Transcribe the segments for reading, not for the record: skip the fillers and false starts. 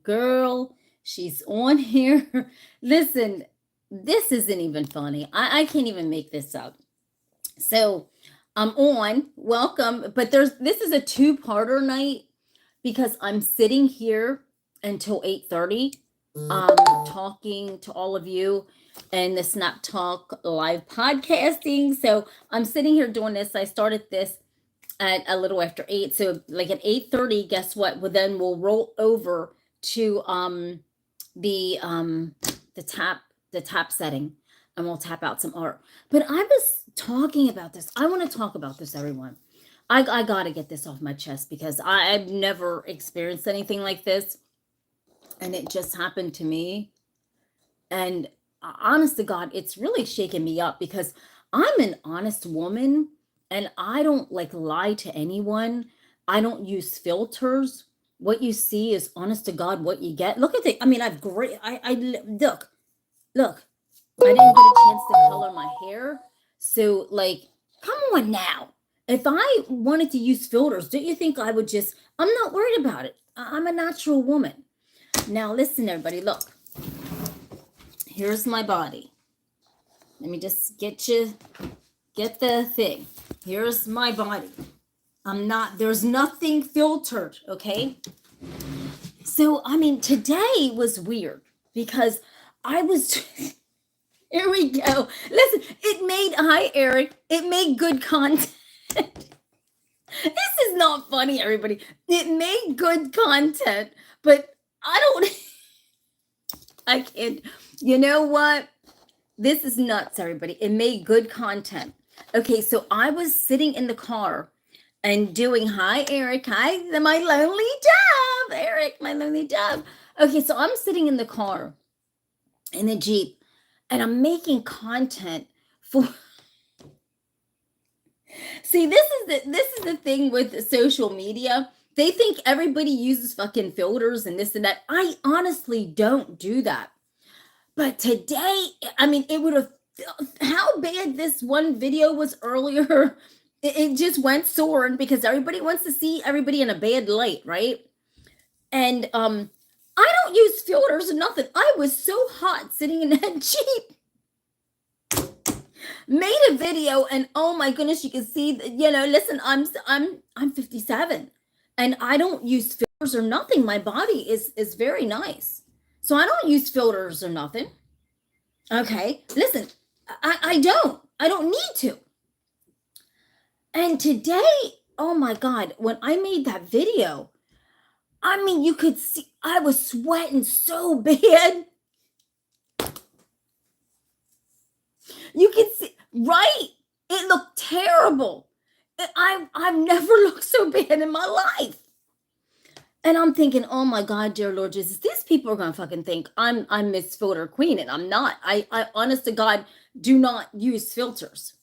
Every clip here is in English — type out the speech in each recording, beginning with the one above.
girl, she's on here. Listen, this isn't even funny. I can't even make this up. So I'm on. Welcome. But this is a two-parter night because I'm sitting here until 8:30 talking to all of you and the Snap Talk live podcasting. So I'm sitting here doing this. I started this at a little after 8. So like at 8:30, guess what? Well, then we'll roll over to the um the tap the tap setting, and we'll tap out some art. But I was talking about this. I want to talk about this, everyone. I gotta get this off my chest because I've never experienced anything like this, and it just happened to me. And honest to God, it's really shaken me up because I'm an honest woman and I don't like lie to anyone. I don't use filters. What you see is honest to God what you get. Look at the, I mean, I've great, look, I didn't get a chance to color my hair. So, like, come on now. If I wanted to use filters, don't you think I would just, I'm not worried about it. I'm a natural woman. Now, listen, everybody, look. Here's my body. Let me just get the thing. Here's my body. There's nothing filtered, okay? So, I mean, today was weird because I was, here we go. Listen, hi, Eric, it made good content. This is not funny, everybody. It made good content, but I can't, you know what? This is nuts, everybody. It made good content. Okay, so I was sitting in the car and doing, hi, Eric. Hi, my lonely dove. Eric, my lonely dove. Okay, so I'm sitting in the car in the Jeep and I'm making content for. See, this is the thing with social media. They think everybody uses fucking filters and this and that. I honestly don't do that. But today, I mean, it would have, how bad this one video was earlier, it just went soaring because everybody wants to see everybody in a bad light, right? And I don't use filters or nothing. I was so hot sitting in that Jeep. Made a video and oh my goodness, you can see, listen, I'm 57 and I don't use filters or nothing. My body is very nice. So I don't use filters or nothing. Okay, listen, I don't need to. And today, oh my God, when I made that video, I mean, you could see I was sweating so bad. You can see, right? It looked terrible. I've never looked so bad in my life. And I'm thinking, oh my God, dear Lord Jesus, these people are gonna fucking think I'm Miss Filter Queen, and I'm not. I honest to God do not use filters.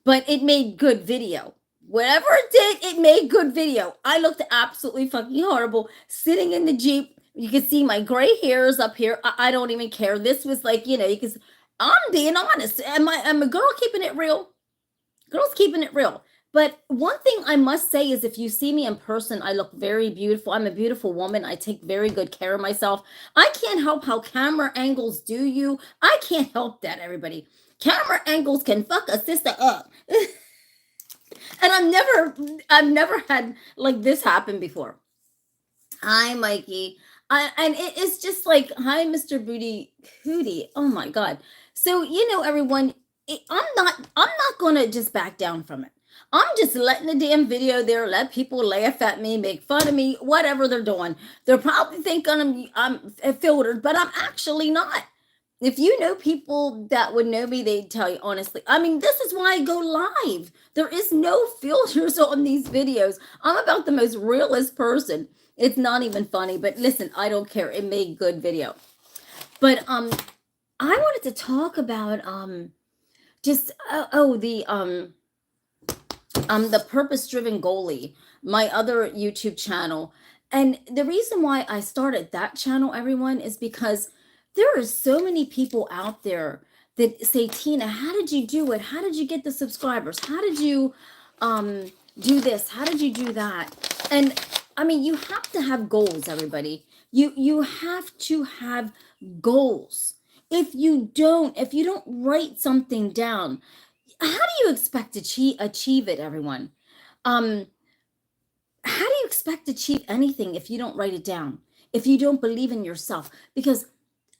But it made good video. Whatever it did, it made good video. I looked absolutely fucking horrible sitting in the Jeep. You can see my gray hairs up here. I don't even care. This was like, you can. I'm being honest. Am a girl keeping it real? Girls keeping it real. But one thing I must say is if you see me in person, I look very beautiful. I'm a beautiful woman. I take very good care of myself. I can't help how camera angles do you. I can't help that, everybody. Camera angles can fuck a sister up. And I've never had like this happen before. Hi, Mikey. And it's just like, hi, Mr. Booty Hootie. Oh my God. So, everyone, I'm not gonna just back down from it. I'm just letting the damn video there, let people laugh at me, make fun of me, whatever they're doing. They're probably thinking I'm filtered, but I'm actually not. If you know people that would know me, they'd tell you honestly. I mean, this is why I go live. There is no filters on these videos. I'm about the most realist person. It's not even funny, but listen, I don't care. It made good video. But I wanted to talk about just the purpose driven goalie, my other YouTube channel. And the reason why I started that channel, everyone, is because there are so many people out there that say, Tina, how did you do it? How did you get the subscribers? How did you do this? How did you do that? And I mean, you have to have goals, everybody. You have to have goals. If you don't write something down, how do you expect to achieve it, everyone? How do you expect to achieve anything if you don't write it down? If you don't believe in yourself? Because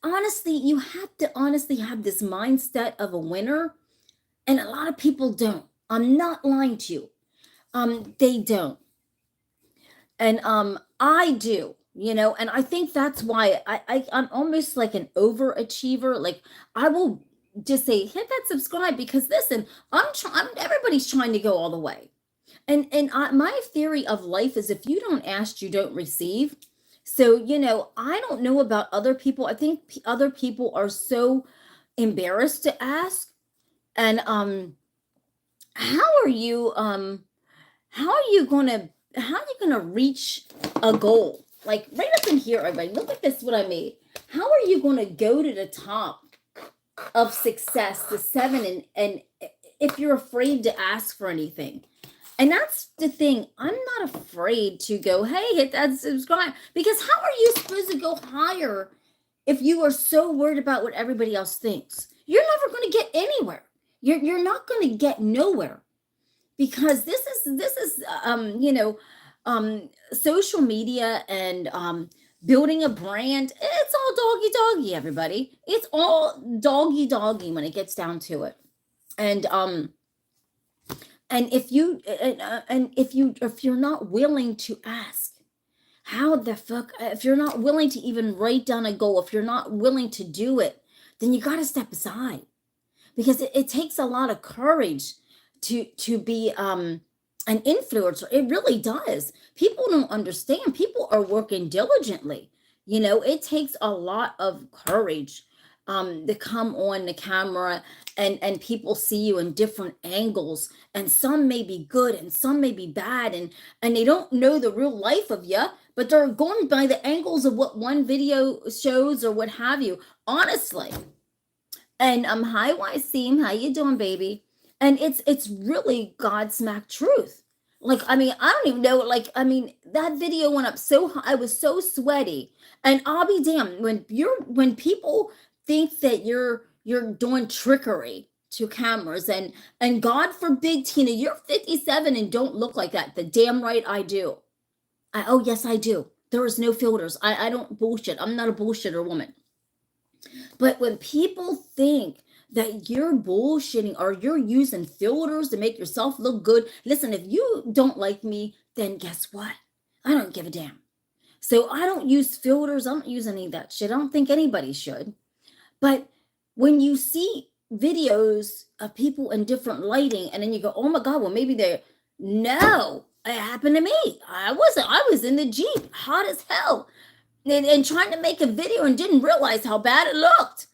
honestly, you have to honestly have this mindset of a winner, and a lot of people don't. I'm not lying to you. They don't. And I do, and I think that's why I'm almost like an overachiever. Like, I will just say hit that subscribe, because listen, I'm trying, everybody's trying to go all the way. And my theory of life is, if you don't ask, you don't receive. So, I don't know about other people. I think other people are so embarrassed to ask. And how are you how are you gonna reach a goal? Like, right up in here, everybody, look at this, what I made. How are you gonna go to the top of success, the 7, and if you're afraid to ask for anything? And that's the thing. I'm not afraid to go, hey, hit that subscribe. Because how are you supposed to go higher if you are so worried about what everybody else thinks? You're never going to get anywhere. You're not going to get nowhere, because this is social media and building a brand. It's all doggy, everybody. It's all doggy when it gets down to it. And if you're not willing to ask, how the fuck, if you're not willing to even write down a goal, if you're not willing to do it, then you got to step aside, because it takes a lot of courage to be an influencer. It really does. People don't understand. People are working diligently. It takes a lot of courage to come on the camera, and people see you in different angles, and some may be good and some may be bad, and they don't know the real life of you, but they're going by the angles of what one video shows or what have you, honestly. And hi YC, how you doing, baby? And it's really Godsmack truth. Like, I mean, I don't even know, like, I mean, that video went up so high, I was so sweaty. And I'll be damned, when people think that you're doing trickery to cameras, and God forbid, Tina, you're 57 and don't look like that. The damn right I do. Oh yes, I do. There is no filters. I don't bullshit. I'm not a bullshitter woman. But when people think that you're bullshitting or you're using filters to make yourself look good, listen, if you don't like me, then guess what? I don't give a damn. So I don't use filters. I don't use any of that shit. I don't think anybody should. But when you see videos of people in different lighting, and then you go, oh my God, well, maybe they're, no, it happened to me. I was in the Jeep, hot as hell, and trying to make a video and didn't realize how bad it looked,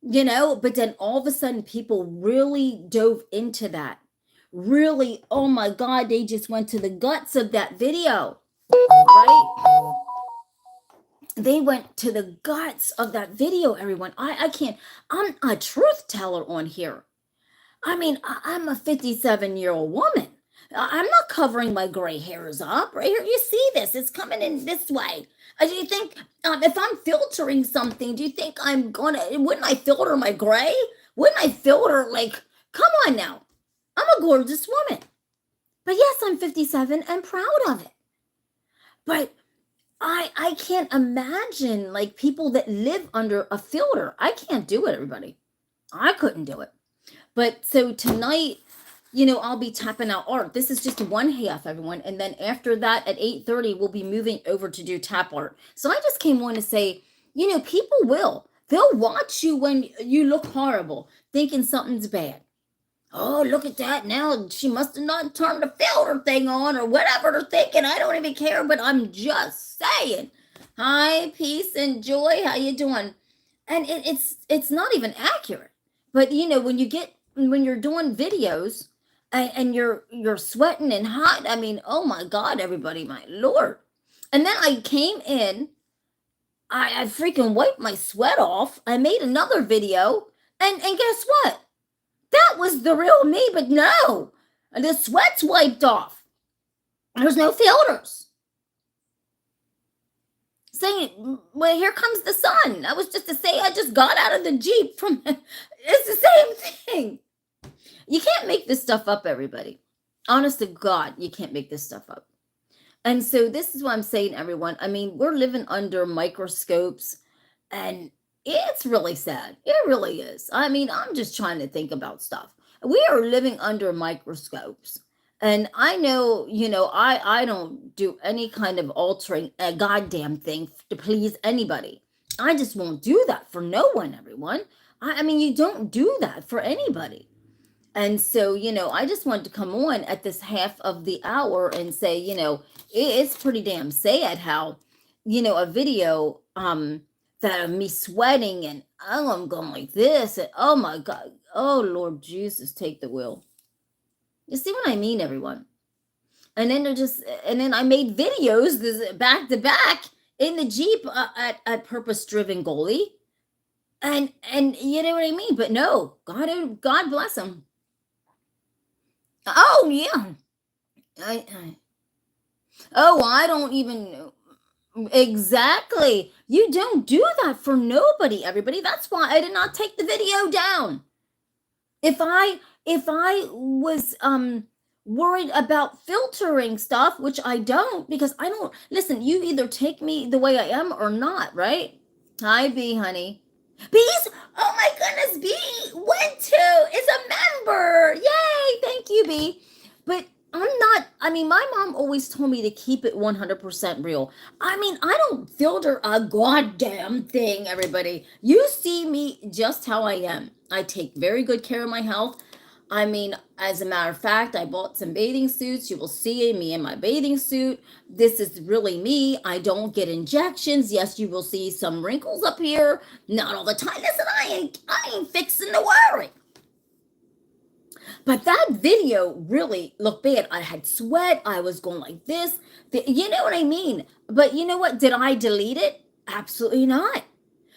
but then all of a sudden people really dove into that. Really, oh my God, they just went to the guts of that video, right? They went to the guts of that video, everyone. I can't, I'm a truth teller on here. I mean, I'm a 57-year-old woman. I'm not covering my gray hairs up. Right here, you see this. It's coming in this way. Do you think, if I'm filtering something, do you think wouldn't I filter my gray? Wouldn't I filter, like, come on now. I'm a gorgeous woman. But yes, I'm 57 and proud of it. But I can't imagine, like, people that live under a filter. I can't do it, everybody. I couldn't do it. But so tonight, I'll be tapping out art. This is just one half, everyone. And then after that, at 8:30, we'll be moving over to do tap art. So I just came on to say, people they'll watch you when you look horrible, thinking something's bad. Oh, look at that. Now she must have not turned the filter thing on, or whatever they're thinking. I don't even care, but I'm just saying. Hi, peace and joy. How you doing? And it's not even accurate. But when you're doing videos and you're sweating and hot, I mean, oh my God, everybody, my Lord. And then I came in, I freaking wiped my sweat off. I made another video, and guess what? That was the real me, but no, the sweat's wiped off. There's no filters. saying, well, here comes the sun. That was just to say I just got out of the Jeep from, it's the same thing. You can't make this stuff up, everybody. Honest to God, you can't make this stuff up. And so this is what I'm saying, everyone. I mean, we're living under microscopes, and it's really sad. It really is. I mean, I'm just trying to think about stuff. We are living under microscopes. And I know, I don't do any kind of altering a goddamn thing to please anybody. I just won't do that for no one, everyone. I mean, you don't do that for anybody. And so, I just wanted to come on at this half of the hour and say, it's pretty damn sad how, a video that of me sweating and I'm going like this, and oh my God, oh Lord Jesus, take the wheel. You see what I mean, everyone? And then I made videos this back to back in the Jeep at Purpose Driven Goalie. And you know what I mean? But no, God bless him. Oh yeah. I don't even know. Exactly. You don't do that for nobody, everybody. That's why I did not take the video down. If I was worried about filtering stuff, which I don't, because I don't listen, you either take me the way I am or not, right? Hi, B, honey. B's, oh my goodness, B went to is a member. Yay, thank you, B. But my mom always told me to keep it 100% real. I mean, I don't filter a goddamn thing, everybody. You see me just how I am. I take very good care of my health. I mean, as a matter of fact, I bought some bathing suits. You will see me in my bathing suit. This is really me. I don't get injections. Yes, you will see some wrinkles up here. Not all the time. Listen, I ain't fixing to worry. But that video really looked bad. I had sweat. I was going like this. You know what I mean? But you know what? Did I delete it? Absolutely not.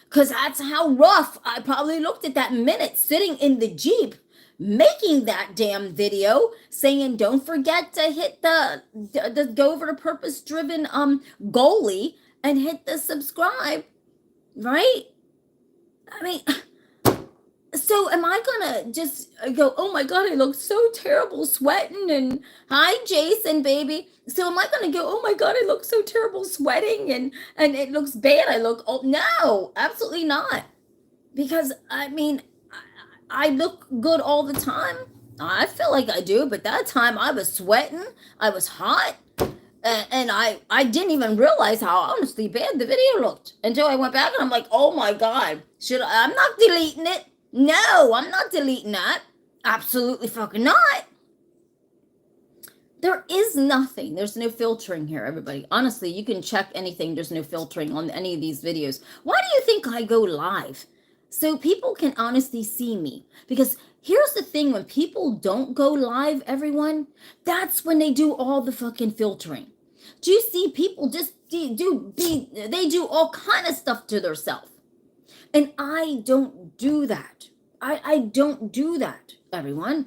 Because that's how rough I probably looked at that minute sitting in the Jeep making that damn video saying don't forget to hit the go over to Purpose Driven Goalie and hit the subscribe, right? I mean, so am I gonna just go, oh my God, I look so terrible sweating, and hi Jason baby. So am I gonna go, oh my God, I look so terrible sweating and it looks bad, I look, oh no, absolutely not. Because I mean, I look good all the time. I feel like I do, but that time I was sweating, I was hot, and I didn't even realize how honestly bad the video looked until I went back and I'm like, oh my God, I'm not deleting it. No, I'm not deleting that. Absolutely fucking not. There is nothing. There's no filtering here, everybody. Honestly, you can check anything. There's no filtering on any of these videos. Why do you think I go live? So people can honestly see me. Because here's the thing, when people don't go live, everyone, that's when they do all the fucking filtering. Do you see people just they do all kind of stuff to themselves? And I don't do that. I don't do that, everyone.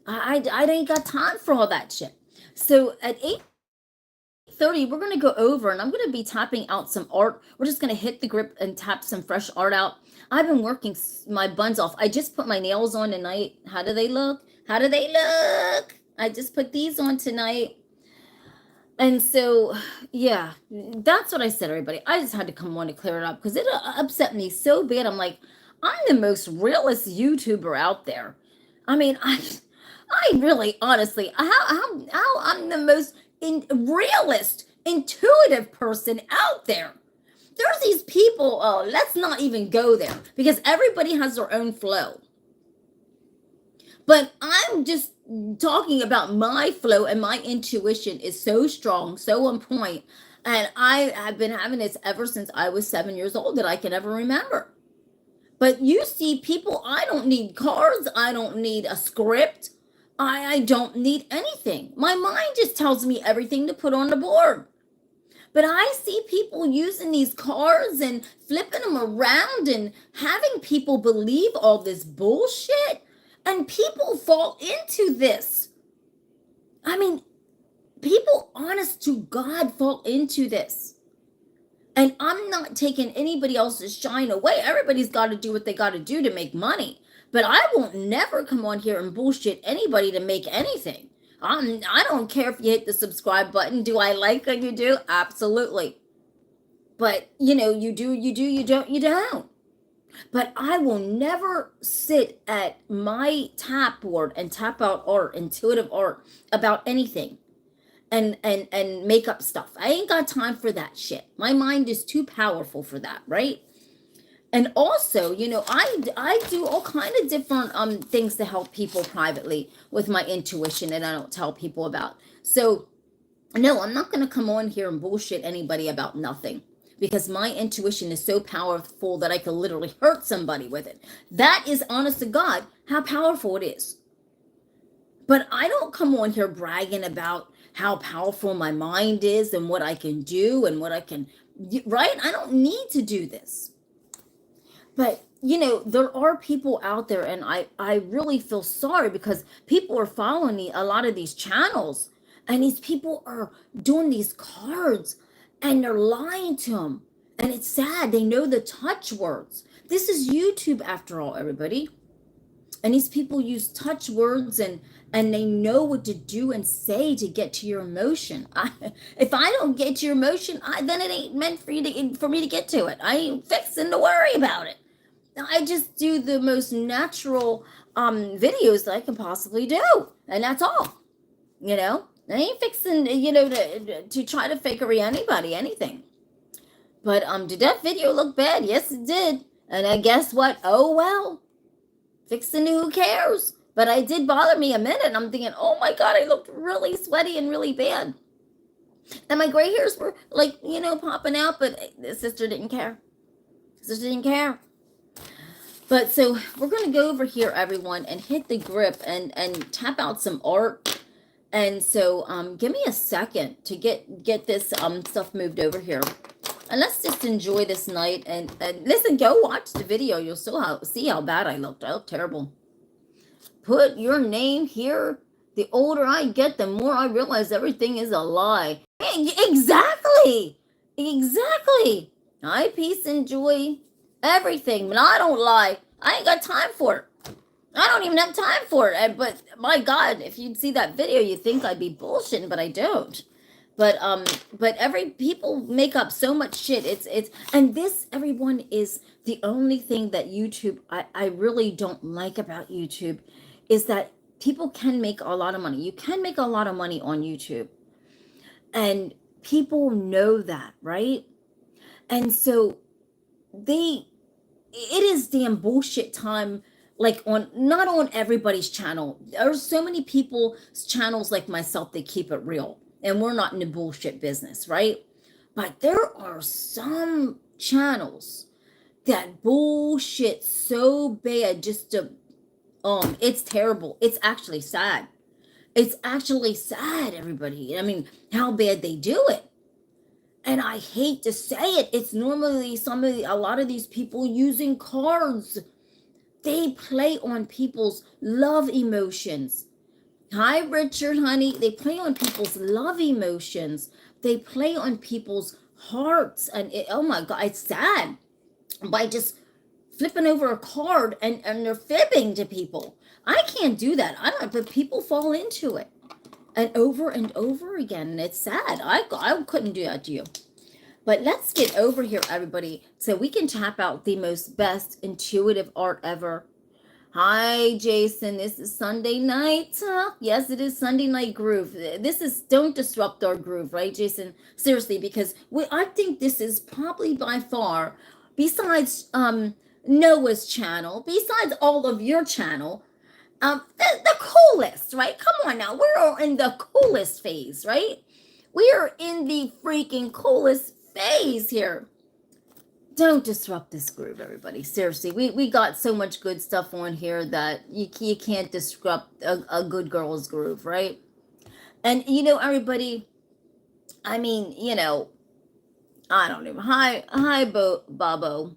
I ain't got time for all that shit. So at 8:30, we're going to go over and I'm going to be tapping out some art. We're just going to hit the grip and tap some fresh art out. I've been working my buns off. I just put my nails on tonight. How do they look? How do they look? I just put these on tonight. And so, yeah, that's what I said, everybody. I just had to come on to clear it up because it upset me so bad. I'm like, I'm the most realist YouTuber out there. I mean, I really, honestly, how I'm the most realist, intuitive person out there. There's these people, let's not even go there because everybody has their own flow. But I'm just talking about my flow, and my intuition is so strong, so on point. And I have been having this ever since I was 7 years old that I can ever remember. But you see people, I don't need cards. I don't need a script. I don't need anything. My mind just tells me everything to put on the board. But I see people using these cards and flipping them around and having people believe all this bullshit. And people fall into this. I mean, people, honest to God, fall into this. And I'm not taking anybody else's shine away. Everybody's got to do what they got to do to make money. But I won't never come on here and bullshit anybody to make anything. I don't care if you hit the subscribe button. Do I like what you do? Absolutely. But, you know, you do, you don't, you don't. But I will never sit at my tap board and tap out art, intuitive art, about anything and make up stuff. I ain't got time for that shit. My mind is too powerful for that, right? And also, you know, I do all kind of different things to help people privately with my intuition that I don't tell people about. So no, I'm not going to come on here and bullshit anybody about nothing, because my intuition is so powerful that I could literally hurt somebody with it. That is, honest to God, how powerful it is. But I don't come on here bragging about how powerful my mind is and what I can do and what I can, right? I don't need to do this. But, you know, there are people out there, and I really feel sorry, because people are following a lot of these channels, and these people are doing these cards and they're lying to them. And it's sad. They know the touch words. This is YouTube after all, everybody. And these people use touch words, and they know what to do and say to get to your emotion. If I don't get to your emotion, then it ain't meant for me to get to it. I ain't fixing to worry about it. I just do the most natural videos that I can possibly do, and that's all. You know, I ain't fixing, you know, to try to fakery anybody anything. But did that video look bad? Yes, it did. And I guess what? Oh well. Fixing it, who cares? But I did bother me a minute. And I'm thinking, oh my God, I looked really sweaty and really bad. And my gray hairs were like, you know, popping out, but the sister didn't care. Sister didn't care. But so we're going to go over here, everyone, and hit the grip and tap out some art. And so give me a second to get this stuff moved over here. And let's just enjoy this night. And listen, go watch the video. You'll still see how bad I looked. I looked terrible. Put your name here. The older I get, the more I realize everything is a lie. Exactly. Exactly. I peace and joy. Everything. But I don't lie. I ain't got time for it. I don't even have time for it. But my God, if you'd see that video, you'd think I'd be bullshitting, but I don't. But people make up so much shit. It's and this, everyone, is the only thing that YouTube I really don't like about YouTube, is that people can make a lot of money. You can make a lot of money on YouTube. And people know that, right? And so it is damn bullshit time, like not on everybody's channel. There's so many people's channels like myself, they keep it real. And we're not in the bullshit business, right? But there are some channels that bullshit so bad just to, it's terrible. It's actually sad. It's actually sad, everybody. I mean, how bad they do it. And I hate to say it, it's normally a lot of these people using cards. They play on people's love emotions. Hi, Richard, honey. They play on people's love emotions. They play on people's hearts. And oh my God, it's sad. By just flipping over a card and they're fibbing to people. I can't do that. I don't, but people fall into it. And over again. And it's sad. I couldn't do that to you. But let's get over here, everybody, so we can tap out the most best intuitive art ever. Hi, Jason. This is Sunday night. Yes, it is Sunday night groove. This is, don't disrupt our groove, right, Jason? Seriously, because I think this is probably by far, besides Noah's channel, besides all of your channel, the coolest, right? Come on now. We're in the coolest phase, right? We are in the freaking coolest phase here. Don't disrupt this groove, everybody. Seriously, we got so much good stuff on here that you can't disrupt a good girl's groove, right? And, you know, everybody, I mean, you know, I don't know. Hi, Bobo.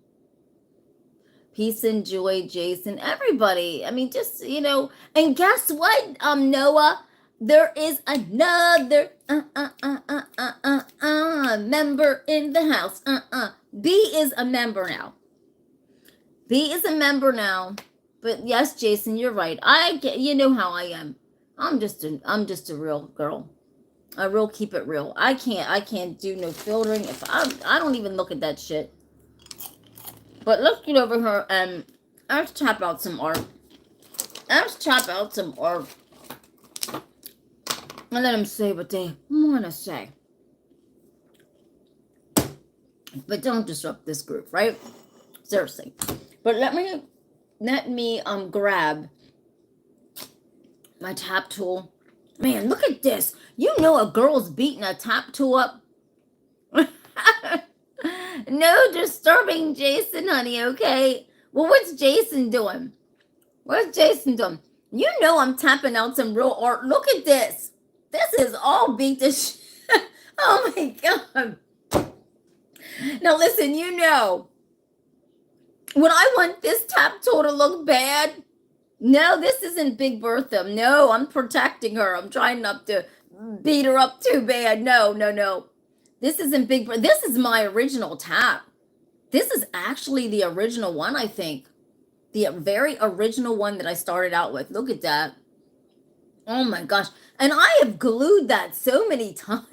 Peace and joy, Jason. Everybody. I mean, just, you know, and guess what, Noah? There is another member in the house. B is a member now. B is a member now. But yes, Jason, you're right. You know how I am. I'm just a real girl. A real keep it real. I can't do no filtering. If I don't even look at that shit. But let's get over here and let's tap out some art. Let's tap out some art. And let them say what they want to say. But don't disrupt this group, right? Seriously. But let me grab my tap tool. Man, look at this. You know a girl's beating a tap tool up. No disturbing Jason, honey, okay? Well, what's Jason doing? What's Jason doing? You know I'm tapping out some real art. Look at this. This is all beat to shit. Oh my God. Now listen, you know, when I want this tap tool to look bad, no, this isn't Big Bertha. No, I'm protecting her. I'm trying not to beat her up too bad. No. This isn't Big Bertha. This is my original tap. This is actually the original one, I think. The very original one that I started out with. Look at that. Oh my gosh. And I have glued that so many times.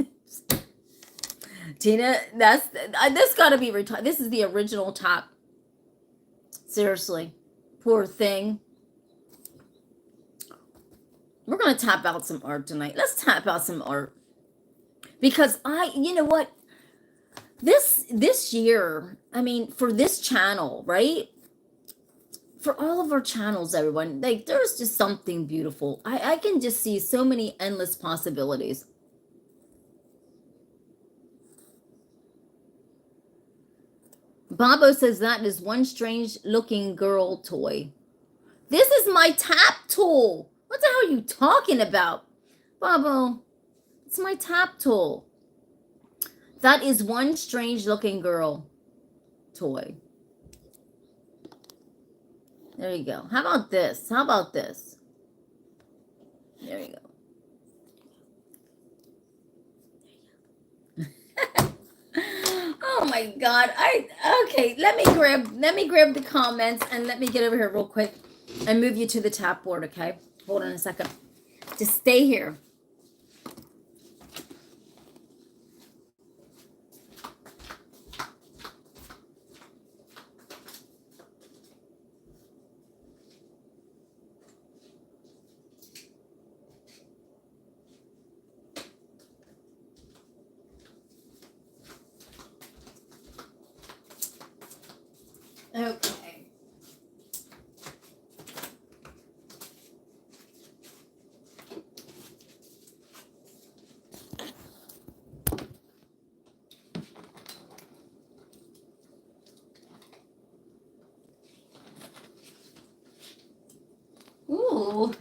Tina, this got to be retired. This is the original tap. Seriously. Poor thing. We're going to tap out some art tonight. Let's tap out some art. Because you know what? This year, I mean, for this channel, right? For all of our channels, everyone, like, there's just something beautiful. I can just see so many endless possibilities. Bobo says that is one strange looking girl toy. This is my tap tool. What the hell are you talking about? Bobo, it's my tap tool. That is one strange looking girl toy. There you go. How about this? How about this? There you go. Oh my God. Okay, let me grab the comments and let me get over here real quick and move you to the tap board, okay? Hold on a second. Just stay here. Okay. Ooh.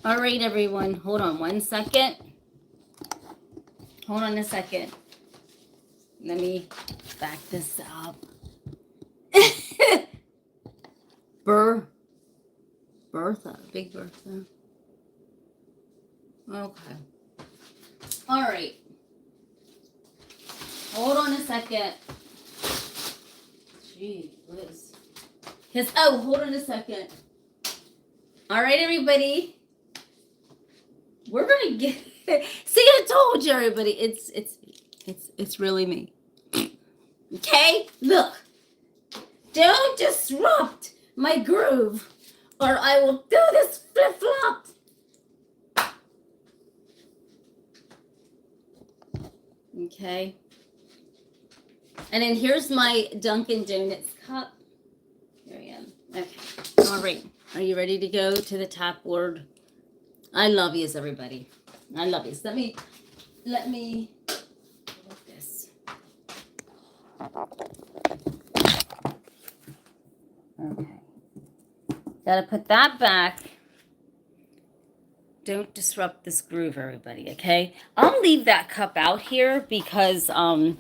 All right, everyone. Hold on one second. Hold on a second. Let me back this up. Bertha. Big Bertha. Okay. All right. Hold on a second. Gee whiz. Oh, hold on a second. All right, everybody. We're gonna get. See, I told you, everybody. It's really me. Okay, look. Don't disrupt my groove, or I will do this flip flop. Okay. And then here's my Dunkin' Donuts cup. Here I am. Okay. All right. Are you ready to go to the tap board? I love yous, everybody. I love yous. Let me look this. Okay. Gotta put that back. Don't disrupt this groove, everybody, okay? I'll leave that cup out here because, okay.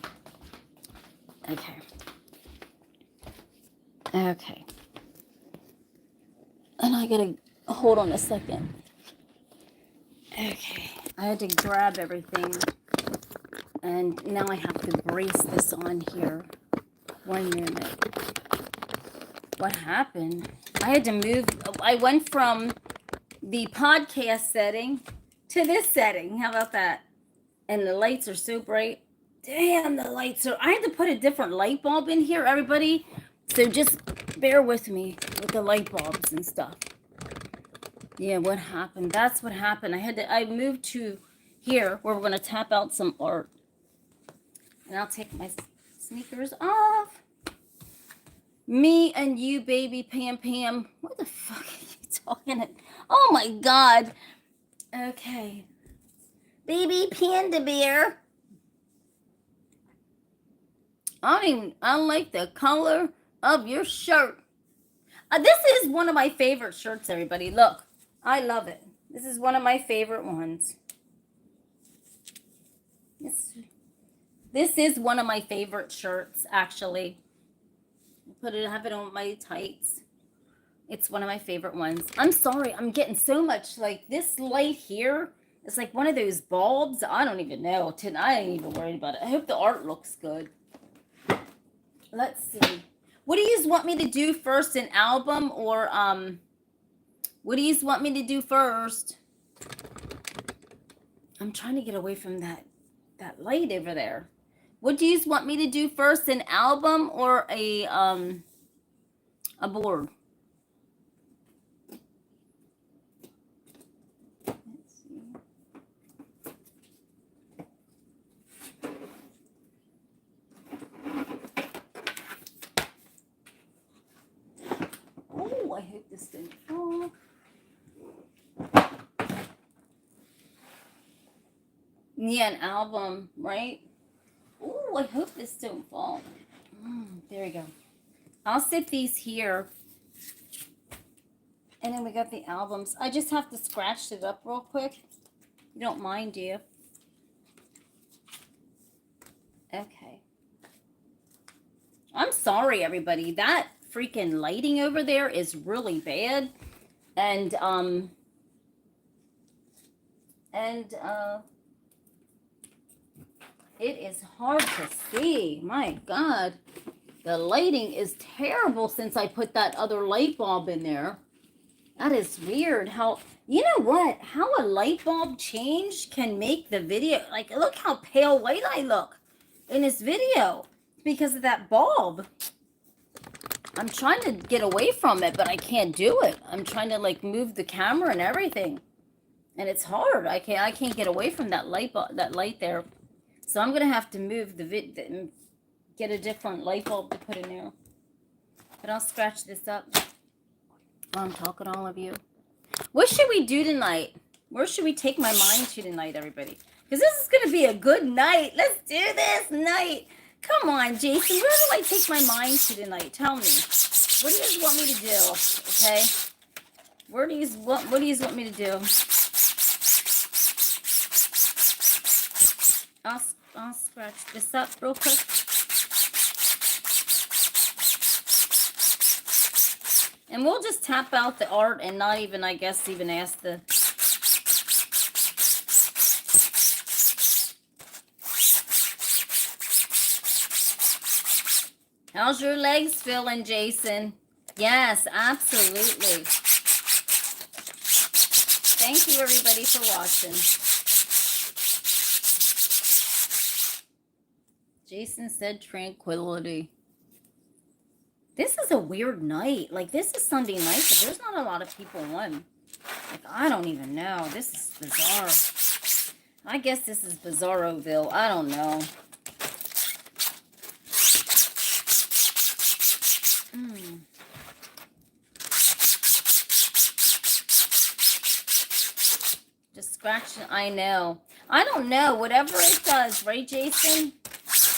Okay. And I gotta, hold on a second. Okay. I had to grab everything. And now I have to brace this on here. 1 minute. What happened? I had to move. I went from the podcast setting to this setting. How about that? And the lights are so bright. Damn, the lights are. I had to put a different light bulb in here, everybody. So just bear with me with the light bulbs and stuff. Yeah, what happened? That's what happened. I moved to here where we're going to tap out some art. And I'll take my sneakers off. Me and you, baby, Pam. What the fuck are you talking about? Oh, my God. Okay. Baby Panda Bear. I like the color of your shirt. This is one of my favorite shirts, everybody. Look, I love it. This is one of my favorite ones. This is one of my favorite shirts, actually. Have it on my tights. It's one of my favorite ones. I'm sorry, I'm getting so much, like, this light here is like one of those bulbs. I don't even know. I ain't even worried about it. I hope the art looks good. Let's see. What do you want me to do first, an album or, what do you want me to do first? I'm trying to get away from that light over there. What do you want me to do first, an album or a board? Let's see. Oh, I hope this didn't fall. Yeah, an album, right? Oh, I hope this don't fall. There we go. I'll sit these here. And then we got the albums. I just have to scratch it up real quick. You don't mind, do you? Okay. I'm sorry, everybody. That freaking lighting over there is really bad. And it is hard to see. My God. The lighting is terrible since I put that other light bulb in there. That is weird. How, you know what? How a light bulb change can make the video. Like, look how pale white I look in this video because of that bulb. I'm trying to get away from it, but I can't do it. I'm trying to, like, move the camera and everything. And it's hard. I can't get away from that light there. So I'm gonna have to move get a different light bulb to put in there. But I'll scratch this up while I'm talking to all of you. What should we do tonight? Where should we take my mind to tonight, everybody? Because this is gonna be a good night. Let's do this night. Come on, Jason. Where do I take my mind to tonight? Tell me. What do you guys want me to do? Okay. What do you want me to do? I'll scratch this up real quick. And we'll just tap out the art and not even, I guess, even ask the... How's your legs feeling, Jason? Yes, absolutely. Thank you, everybody, for watching. Jason said tranquility. This is a weird night. Like, this is Sunday night, but there's not a lot of people on. Like, I don't even know. This is bizarre. I guess this is Bizarroville. I don't know. Just scratching. I know. I don't know. Whatever it does, right, Jason?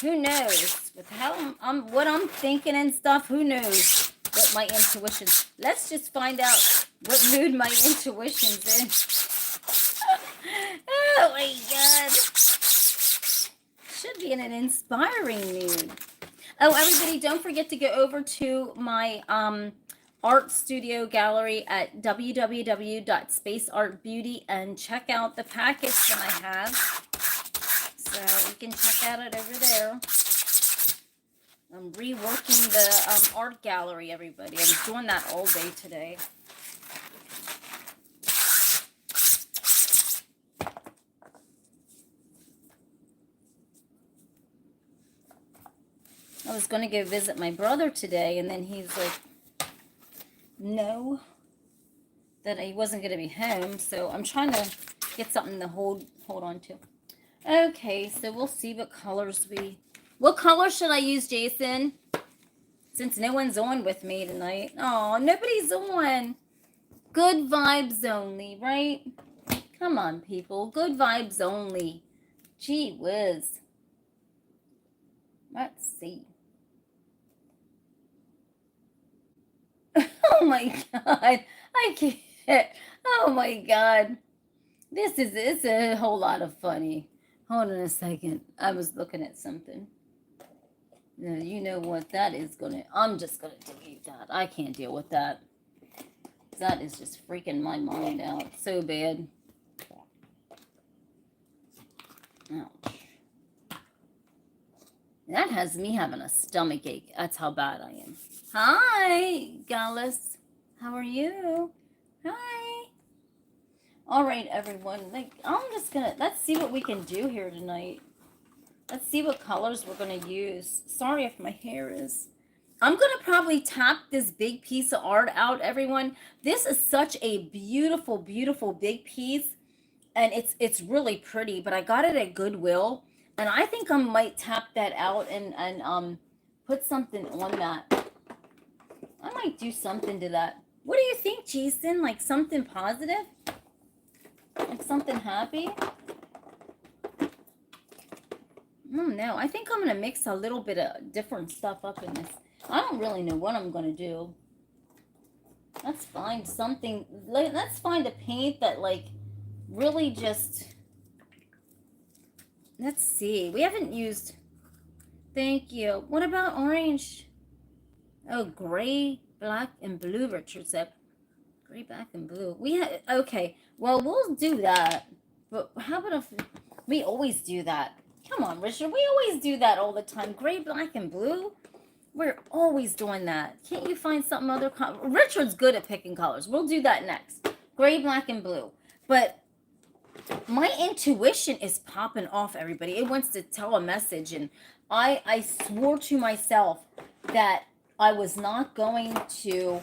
Who knows? With how what I'm thinking and stuff, who knows what my intuition... Let's just find out what mood my intuition's in. Oh my God. Should be in an inspiring mood. Oh, everybody, don't forget to go over to my art studio gallery at www.SpaceArtBeauty and check out the package that I have. So you can check out it over there. I'm reworking the art gallery, everybody. I was doing that all day today. I was going to go visit my brother today, and then he's like, no, that he wasn't going to be home. So I'm trying to get something to hold on to. Okay, so we'll see what colors what color should I use, Jason? Since no one's on with me tonight. Oh, nobody's on. Good vibes only, right? Come on, people. Good vibes only. Gee whiz. Let's see. Oh my God. I can't. Oh my God. It's a whole lot of funny. Hold on a second. I was looking at something. Now, you know what that is gonna... I'm just gonna delete that. I can't deal with that. That is just freaking my mind out so bad. Ouch. That has me having a stomach ache. That's how bad I am. Hi, Gallus. How are you? Hi. All right, everyone. I'm just gonna... Let's see what we can do here tonight. Let's see what colors we're gonna use. Sorry if my hair is... I'm gonna probably tap this big piece of art out, everyone. This is such a beautiful, beautiful big piece. And it's really pretty, but I got it at Goodwill. And I think I might tap that out and put something on that. I might do something to that. What do you think, Jason? Like something positive? Like something happy? No, I think I'm going to mix a little bit of different stuff up in this. I don't really know what I'm going to do. Let's find something. Let's find a paint that like really just... Let's see. We haven't used... Thank you. What about orange? Oh, gray, black, and blue, Richard said. Gray, black, and blue. Okay. Well, we'll do that. But how about if... We always do that. Come on, Richard. We always do that all the time. Gray, black, and blue. We're always doing that. Can't you find something other... Richard's good at picking colors. We'll do that next. Gray, black, and blue. But... my intuition is popping off, everybody. It wants to tell a message, and I swore to myself that I was not going to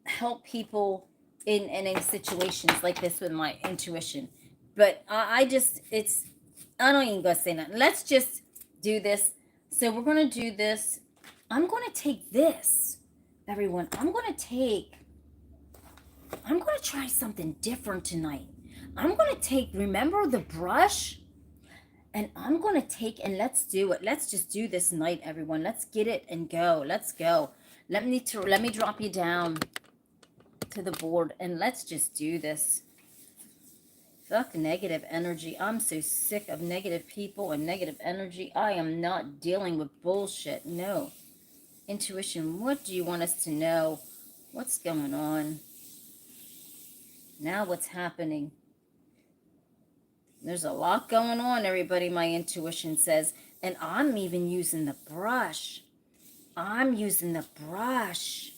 help people in situations like this with my intuition. But I don't even gonna say nothing. Let's just do this. So we're gonna do this. I'm gonna take this, everyone. I'm gonna try something different tonight. I'm going to take, remember the brush? And I'm going to take, and let's do it. Let's just do this night, everyone. Let's get it and go. Let's go. Let me drop you down to the board, and let's just do this. Fuck negative energy. I'm so sick of negative people and negative energy. I am not dealing with bullshit. No. Intuition, what do you want us to know? What's going on? Now what's happening? There's a lot going on, everybody, my intuition says. And I'm even using the brush. I'm using the brush.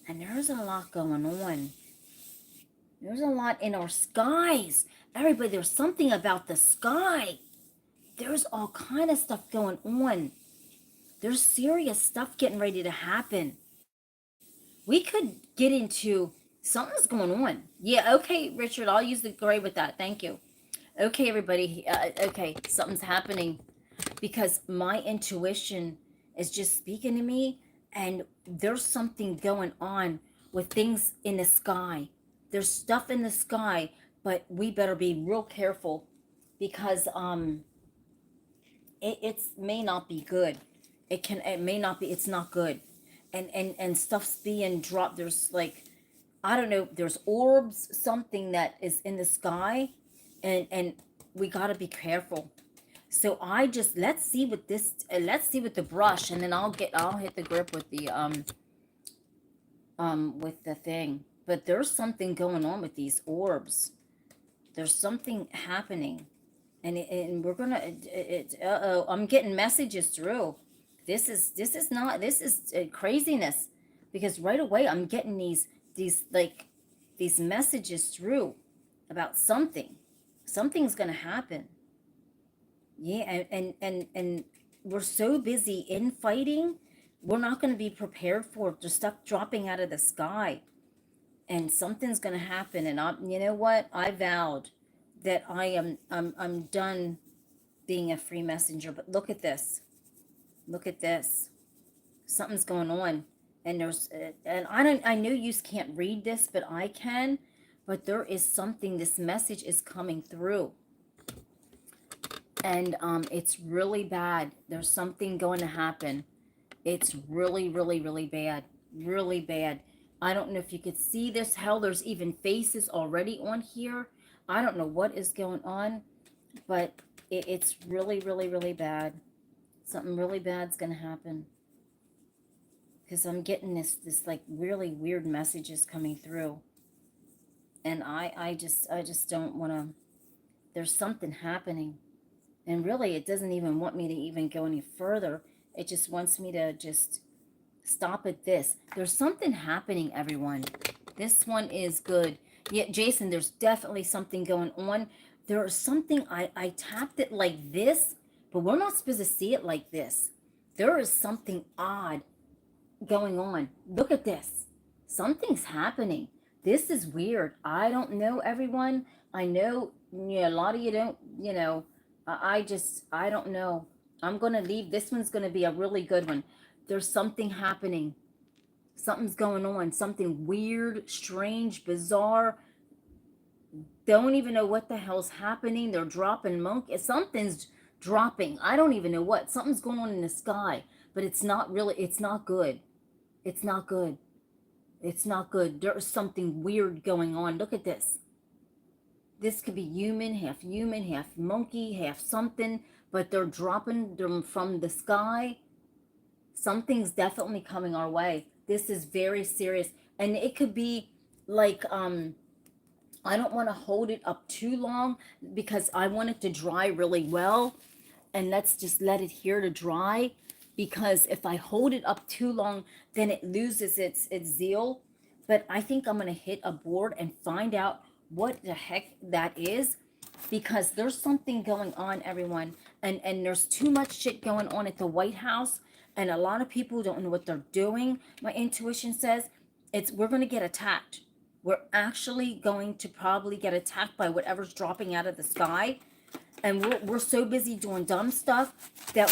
And there's a lot going on. There's a lot in our skies. Everybody, there's something about the sky. There's all kind of stuff going on. There's serious stuff getting ready to happen. We could get into something's going on. Yeah, okay, Richard, I'll use the gray with that. Thank you. Okay, everybody. Okay, something's happening because my intuition is just speaking to me, and there's something going on with things in the sky. There's stuff in the sky, but we better be real careful because it may not be good. It may not be. It's not good, and stuff's being dropped. There's like, I don't know. There's orbs, something that is in the sky, and we gotta be careful. So I just let's see with the brush, and then I'll hit the grip with the with the thing. But there's something going on with these orbs. There's something happening, and we're gonna. Uh-oh, I'm getting messages through. This is craziness, because right away I'm getting these messages through about something. Something's gonna happen. Yeah, and we're so busy infighting, we're not going to be prepared for it. There's stuff dropping out of the sky, and something's going to happen. And you know what? I vowed that I'm done being a free messenger. But look at this. Look at this. Something's going on, and I know you can't read this, but I can. But there is something. This message is coming through. And it's really bad. There's something going to happen. It's really, really, really bad. Really bad. I don't know if you could see this. Hell, there's even faces already on here. I don't know what is going on, but it's really, really, really bad. Something really bad's going to happen. Because I'm getting this like really weird messages coming through. And I just don't want to. There's something happening. And really, it doesn't even want me to even go any further. It just wants me to just stop at this. There's something happening, everyone. This one is good. Yeah, Jason, there's definitely something going on. There's something, I tapped it like this, but we're not supposed to see it like this. There is something odd going on. Look at this. Something's happening. This is weird. I don't know, everyone. I know, a lot of you don't, I don't know. I'm going to leave. This one's going to be a really good one. There's something happening. Something's going on. Something weird, strange, bizarre. Don't even know what the hell's happening. They're dropping something's dropping. I don't even know what. Something's going on in the sky. But it's not really, it's not good. It's not good. It's not good. There's something weird going on. Look at this. This could be human, half monkey, half something, but they're dropping them from the sky. Something's definitely coming our way. This is very serious. And it could be like, I don't want to hold it up too long because I want it to dry really well. And let's just let it here to dry, because if I hold it up too long, then it loses its zeal. But I think I'm going to hit a board and find out what the heck that is, because there's something going on, everyone, and there's too much shit going on at the White House, and a lot of people don't know what they're doing. My intuition says we're going to get attacked. We're actually going to probably get attacked by whatever's dropping out of the sky, and we're so busy doing dumb stuff that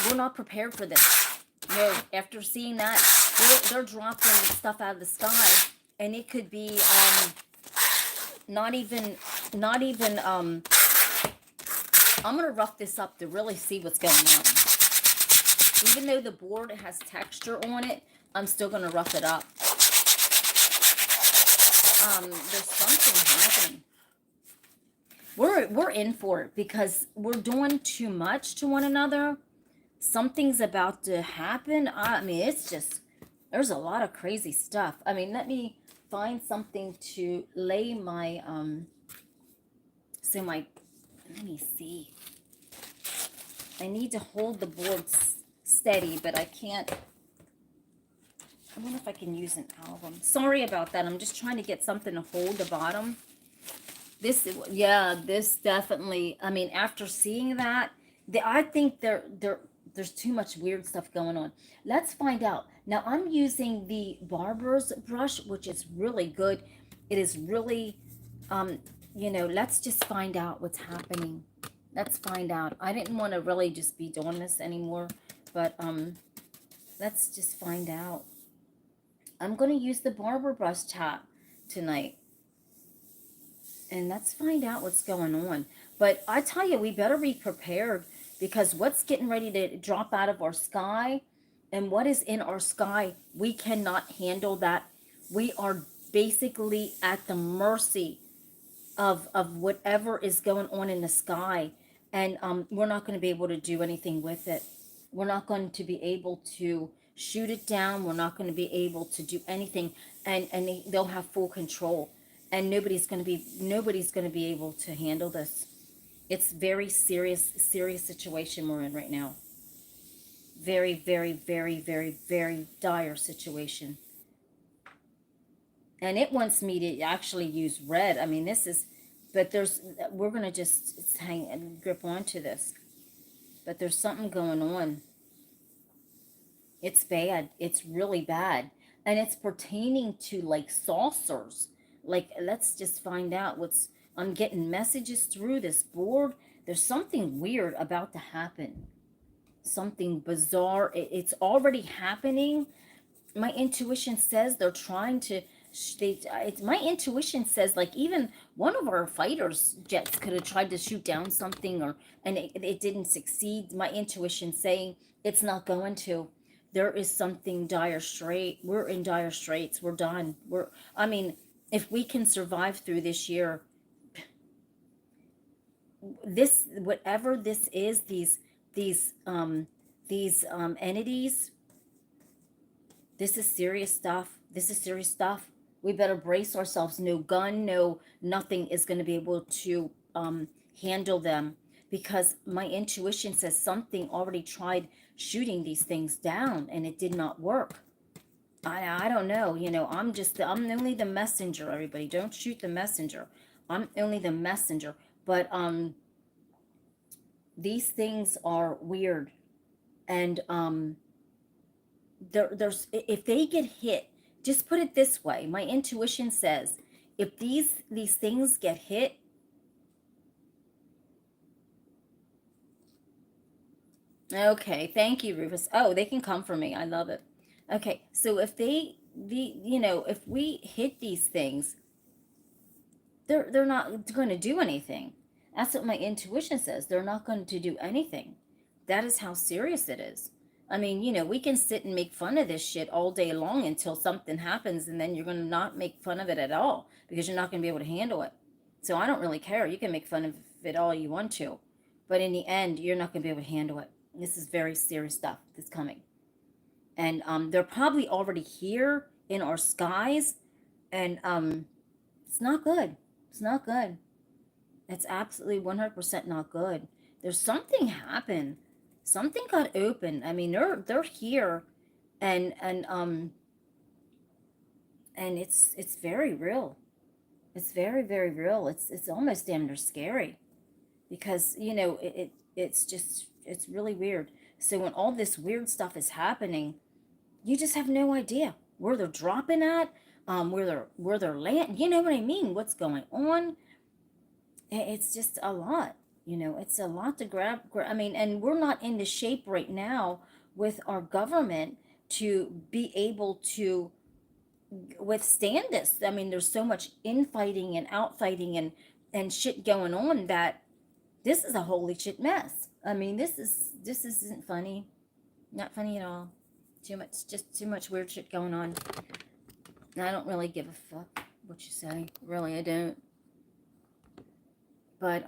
we're not prepared for this. No, after seeing that, they're dropping stuff out of the sky, and it could be not even I'm gonna rough this up to really see what's going on. Even though the board has texture on it, I'm still going to rough it up. There's something happening. We're in for it because we're doing too much to one another. Something's about to happen. I mean, it's just, there's a lot of crazy stuff. I mean, let me find something to lay my, let me see. I need to hold the board steady, but I can't. I wonder if I can use an album. Sorry about that. I'm just trying to get something to hold the bottom. This definitely, I mean, after seeing that, I think there's too much weird stuff going on. Let's find out. Now, I'm using the Barber's brush, which is really good. It is really, let's just find out what's happening. Let's find out. I didn't want to really just be doing this anymore, but let's just find out. I'm going to use the Barber brush tap tonight. And let's find out what's going on. But I tell you, we better be prepared because what's getting ready to drop out of our sky and what is in our sky, we cannot handle that. We are basically at the mercy of whatever is going on in the sky. And we're not going to be able to do anything with it. We're not going to be able to shoot it down. We're not going to be able to do anything. And they'll have full control. And nobody's going to be able to handle this. It's very serious situation we're in right now. Very, very, very, very, very dire situation. And it wants me to actually use red. I mean, we're going to just hang and grip onto this. But there's something going on. It's bad. It's really bad. And it's pertaining to like saucers. Like, let's just find out I'm getting messages through this board. There's something weird about to happen. Something bizarre. It's already happening. My intuition says they're trying to, my intuition says like even one of our fighters jets could have tried to shoot down something and it didn't succeed. My intuition saying it's not going to. There is something dire straight. We're in dire straits. We're done. If we can survive through this year, whatever this is, these entities, this is serious stuff. This is serious stuff. We better brace ourselves. No gun, no nothing is going to be able to handle them because my intuition says something already tried shooting these things down and it did not work. I don't know, I'm only the messenger, everybody. Don't shoot the messenger. I'm only the messenger. But these things are weird. And there's if they get hit, just put it this way. My intuition says if these things get hit, okay, thank you, Rufus. Oh, they can come for me. I love it. Okay, so if if we hit these things, they're not going to do anything. That's what my intuition says. They're not going to do anything. That is how serious it is. I mean, we can sit and make fun of this shit all day long until something happens, and then you're going to not make fun of it at all because you're not going to be able to handle it. So I don't really care. You can make fun of it all you want to, but in the end, you're not going to be able to handle it. This is very serious stuff that's coming. And they're probably already here in our skies, and it's not good. It's not good. It's absolutely 100% not good. There's something happened. Something got open. I mean, they're here, and it's very real. It's very, very real. It's almost damn near scary, because it's really weird. So when all this weird stuff is happening, you just have no idea where they're dropping at, where they're land. You know what I mean? What's going on? It's just a lot. It's a lot to grab. I mean, and we're not in the shape right now with our government to be able to withstand this. I mean, there's so much infighting and outfighting and shit going on that this is a holy shit mess. I mean, this isn't funny. Not funny at all. Just too much weird shit going on. And I don't really give a fuck what you say. Really, I don't. But,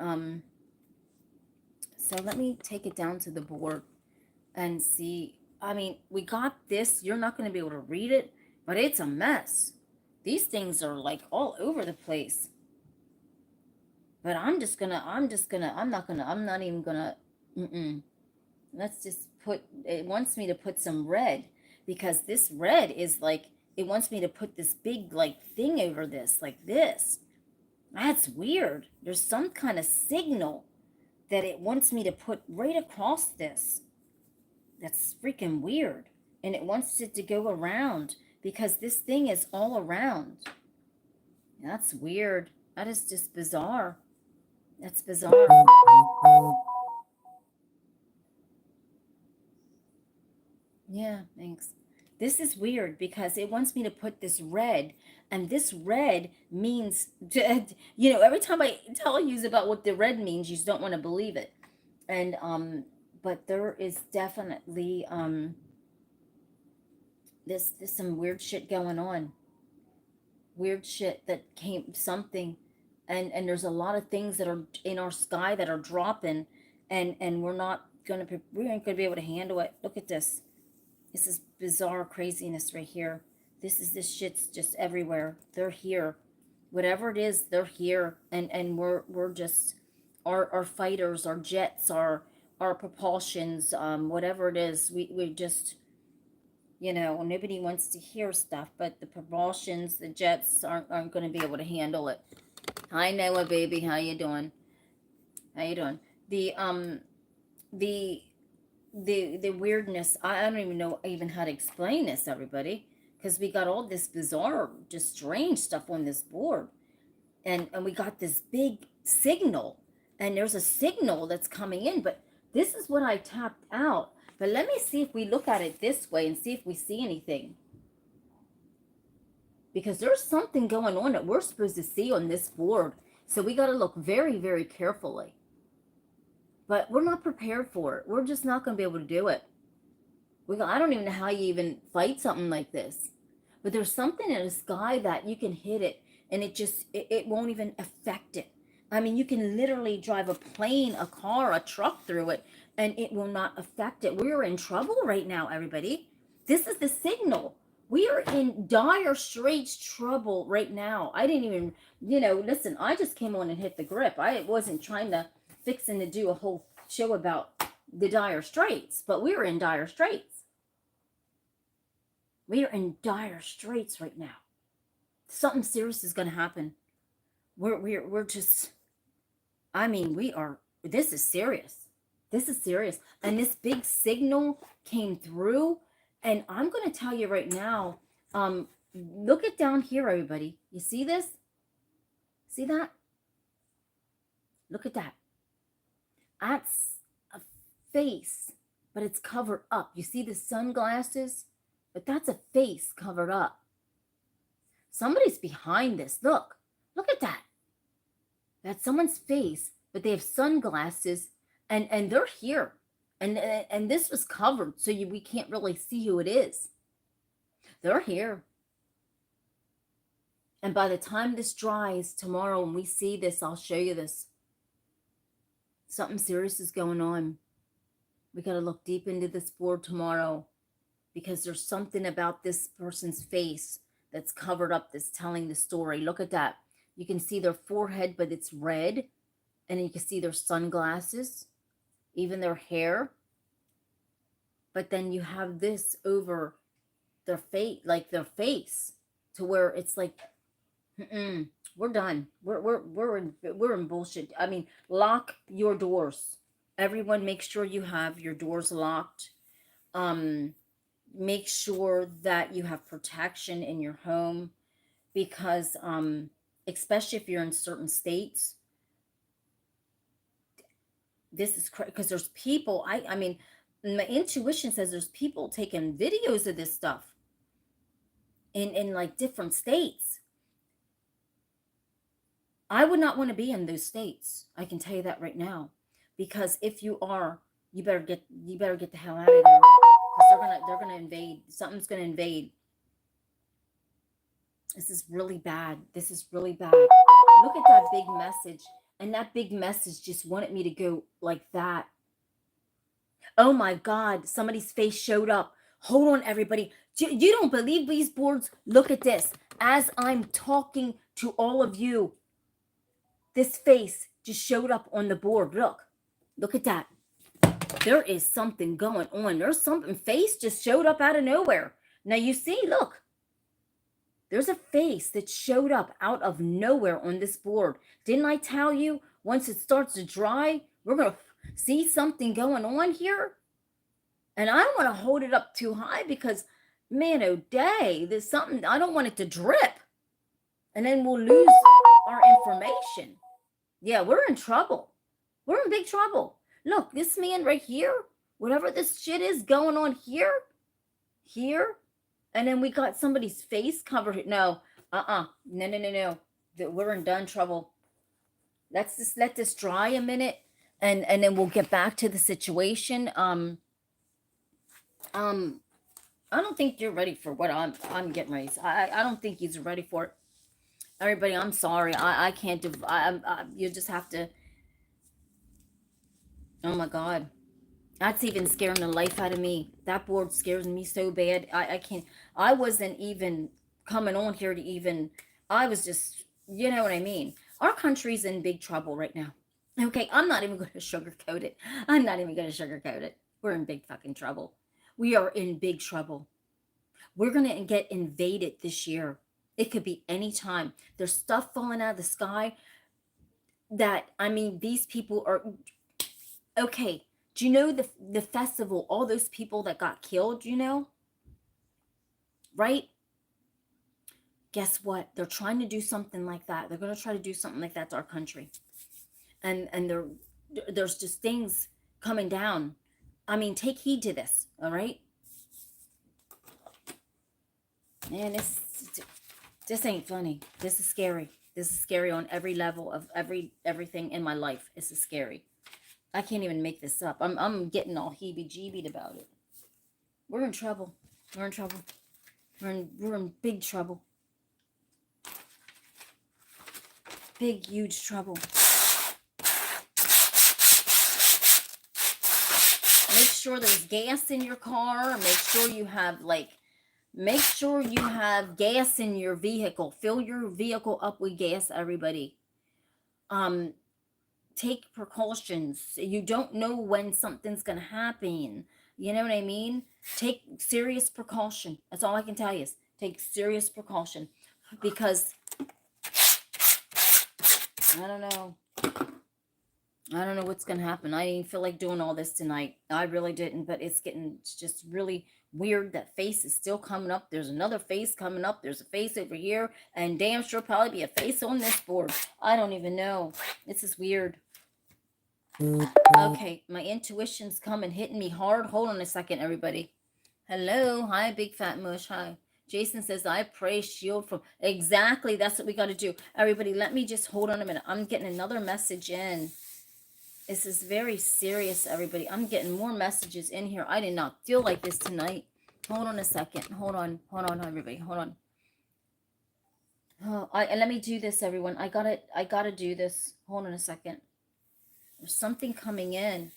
so let me take it down to the board and see. I mean, we got this. You're not going to be able to read it, but it's a mess. These things are like all over the place. But I'm not even gonna, let's just put, it wants me to put some red, because this red is like, it wants me to put this big like thing over this, like this. That's weird. There's some kind of signal that it wants me to put right across this. That's freaking weird. And it wants it to go around, because this thing is all around. That's weird. That is just bizarre. That's bizarre. Yeah, thanks. This is weird, because it wants me to put this red, and this red means, every time I tell you about what the red means, you just don't want to believe it. And, but there is definitely, there's some weird shit going on. Weird shit that came, something, and there's a lot of things that are in our sky that are dropping, and we ain't gonna be able to handle it. Look at this. This is bizarre craziness right here. This shit's just everywhere. They're here. Whatever it is, they're here. And we're just, our fighters, our jets, our propulsions, whatever it is, we just, nobody wants to hear stuff, but the propulsions, the jets aren't going to be able to handle it. Hi, Noah, baby. How you doing? How you doing? The weirdness, I don't even know even how to explain this, everybody, because we got all this bizarre, just strange stuff on this board, and we got this big signal, and there's a signal that's coming in, but this is what I tapped out. But let me see if we look at it this way and see if we see anything, because there's something going on that we're supposed to see on this board, so we got to look very, very carefully. But we're not prepared for it. We're just not going to be able to do it. I don't even know how you even fight something like this. But there's something in the sky that you can hit it, and it won't even affect it. I mean, you can literally drive a plane, a car, a truck through it, and it will not affect it. We're in trouble right now, everybody. This is the signal. We are in dire straits trouble right now. I didn't even, listen, I just came on and hit the grip. I wasn't trying to fixing to do a whole show about the dire straits, but we're in dire straits. We are in dire straits right now. Something serious is going to happen. We're just, I mean, this is serious. This is serious. And this big signal came through, and I'm going to tell you right now, look at down here, everybody. You see this? See that? Look at that. That's a face, but it's covered up. You see the sunglasses? But that's a face covered up. Somebody's behind this. Look at that. That's someone's face, but they have sunglasses, and they're here. And this was covered, so we can't really see who it is. They're here. And by the time this dries tomorrow and we see this, I'll show you this. Something serious is going on. We got to look deep into this board tomorrow, because there's something about this person's face that's covered up, that's telling the story. Look at that. You can see their forehead, but it's red. And you can see their sunglasses, even their hair. But then you have this over their face, like their face, to where it's like, we're done. We're in bullshit. I mean, lock your doors. Everyone, make sure you have your doors locked. Make sure that you have protection in your home, because especially if you're in certain states, this is crazy, because there's people, I mean, my intuition says there's people taking videos of this stuff in like different states. I would not want to be in those states. I can tell you that right now, because if you are, you better get the hell out of there. because they're gonna invade. Something's gonna invade. This is really bad. This is really bad. Look at that big message. And that big message just wanted me to go like that. Oh my God. Somebody's face showed up. Hold on, everybody. You don't believe these boards? Look at this. As I'm talking to all of you, this face just showed up on the board. Look. Look at that. There is something going on. There's something. Face just showed up out of nowhere. Now you see, look. There's a face that showed up out of nowhere on this board. Didn't I tell you, once it starts to dry, we're going to see something going on here? And I don't want to hold it up too high because, man, oh day, there's something, I don't want it to drip. And then we'll lose our information. Yeah, we're in trouble. We're in big trouble. Look, this man right here, whatever this shit is going on here, and then we got somebody's face covered. No, no. We're in done trouble. Let's just let this dry a minute, and then we'll get back to the situation. I don't think you're ready for what I'm getting ready. I don't think he's ready for it. Everybody, I'm sorry. I can't do. You just have to. Oh my God. That's even scaring the life out of me. That board scares me so bad. I can't. I wasn't even coming on here to even. I was just, you know what I mean. Our country's in big trouble right now. Okay, I'm not even going to sugarcoat it. I'm not even going to sugarcoat it. We're in big fucking trouble. We are in big trouble. We're going to get invaded this year. It could be any time. There's stuff falling out of the sky that, I mean, these people are. Okay. Do you know the festival, all those people that got killed, you know? Right? Guess what? They're trying to do something like that. They're going to try to do something like that to our country. And there's just things coming down. I mean, take heed to this, all right? Man, this ain't funny. This is scary. This is scary on every level of everything in my life. This is scary. I can't even make this up. I'm getting all heebie-jeebied about it. We're in trouble. We're in trouble. We're in big trouble. Big, huge trouble. Make sure there's gas in your car. Make sure you have gas in your vehicle. Fill your vehicle up with gas, everybody. Take precautions. You don't know when something's going to happen. You know what I mean? Take serious precaution. That's all I can tell you is take serious precaution. Because, I don't know what's going to happen. I didn't feel like doing all this tonight. I really didn't. But it's just really weird. That face is still coming up. There's another face coming up. There's a face over here. And damn sure probably be a face on this board. I don't even know. This is weird. Okay, my intuition's coming, hitting me hard. Hold on a second, everybody. Hello. Hi, Big Fat Mush. Hi. Jason says, I pray shield from... Exactly, that's what we got to do. Everybody, let me just hold on a minute. I'm getting another message in. This is very serious, everybody. I'm getting more messages in here. I did not feel like this tonight. Hold on a second. Hold on, everybody. Hold on. Oh, let me do this, everyone. I gotta do this. Hold on a second. There's something coming in.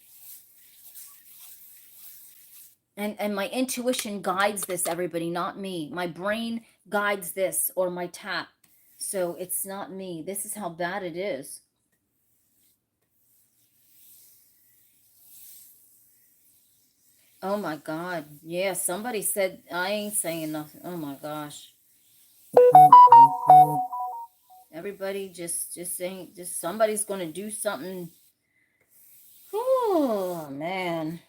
And my intuition guides this, everybody, not me. My brain guides this, or my tap. So it's not me. This is how bad it is. Oh my God. Yeah, somebody said, I ain't saying nothing. Oh my gosh. Everybody just somebody's going to do something. Oh, man.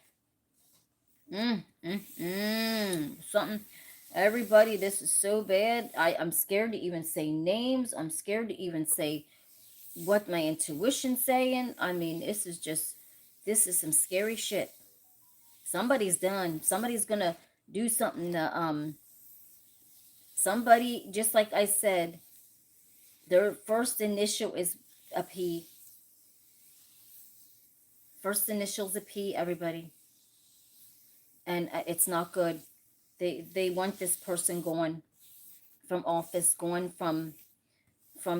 Something. Everybody, this is so bad. I'm scared to even say names. I'm scared to even say what my intuition's saying. I mean, this is some scary shit. Somebody's done. Somebody's going to do something to, somebody, just like I said, their first initial is a P. First initial's a P, everybody. and it's not good. They want this person gone from office, gone from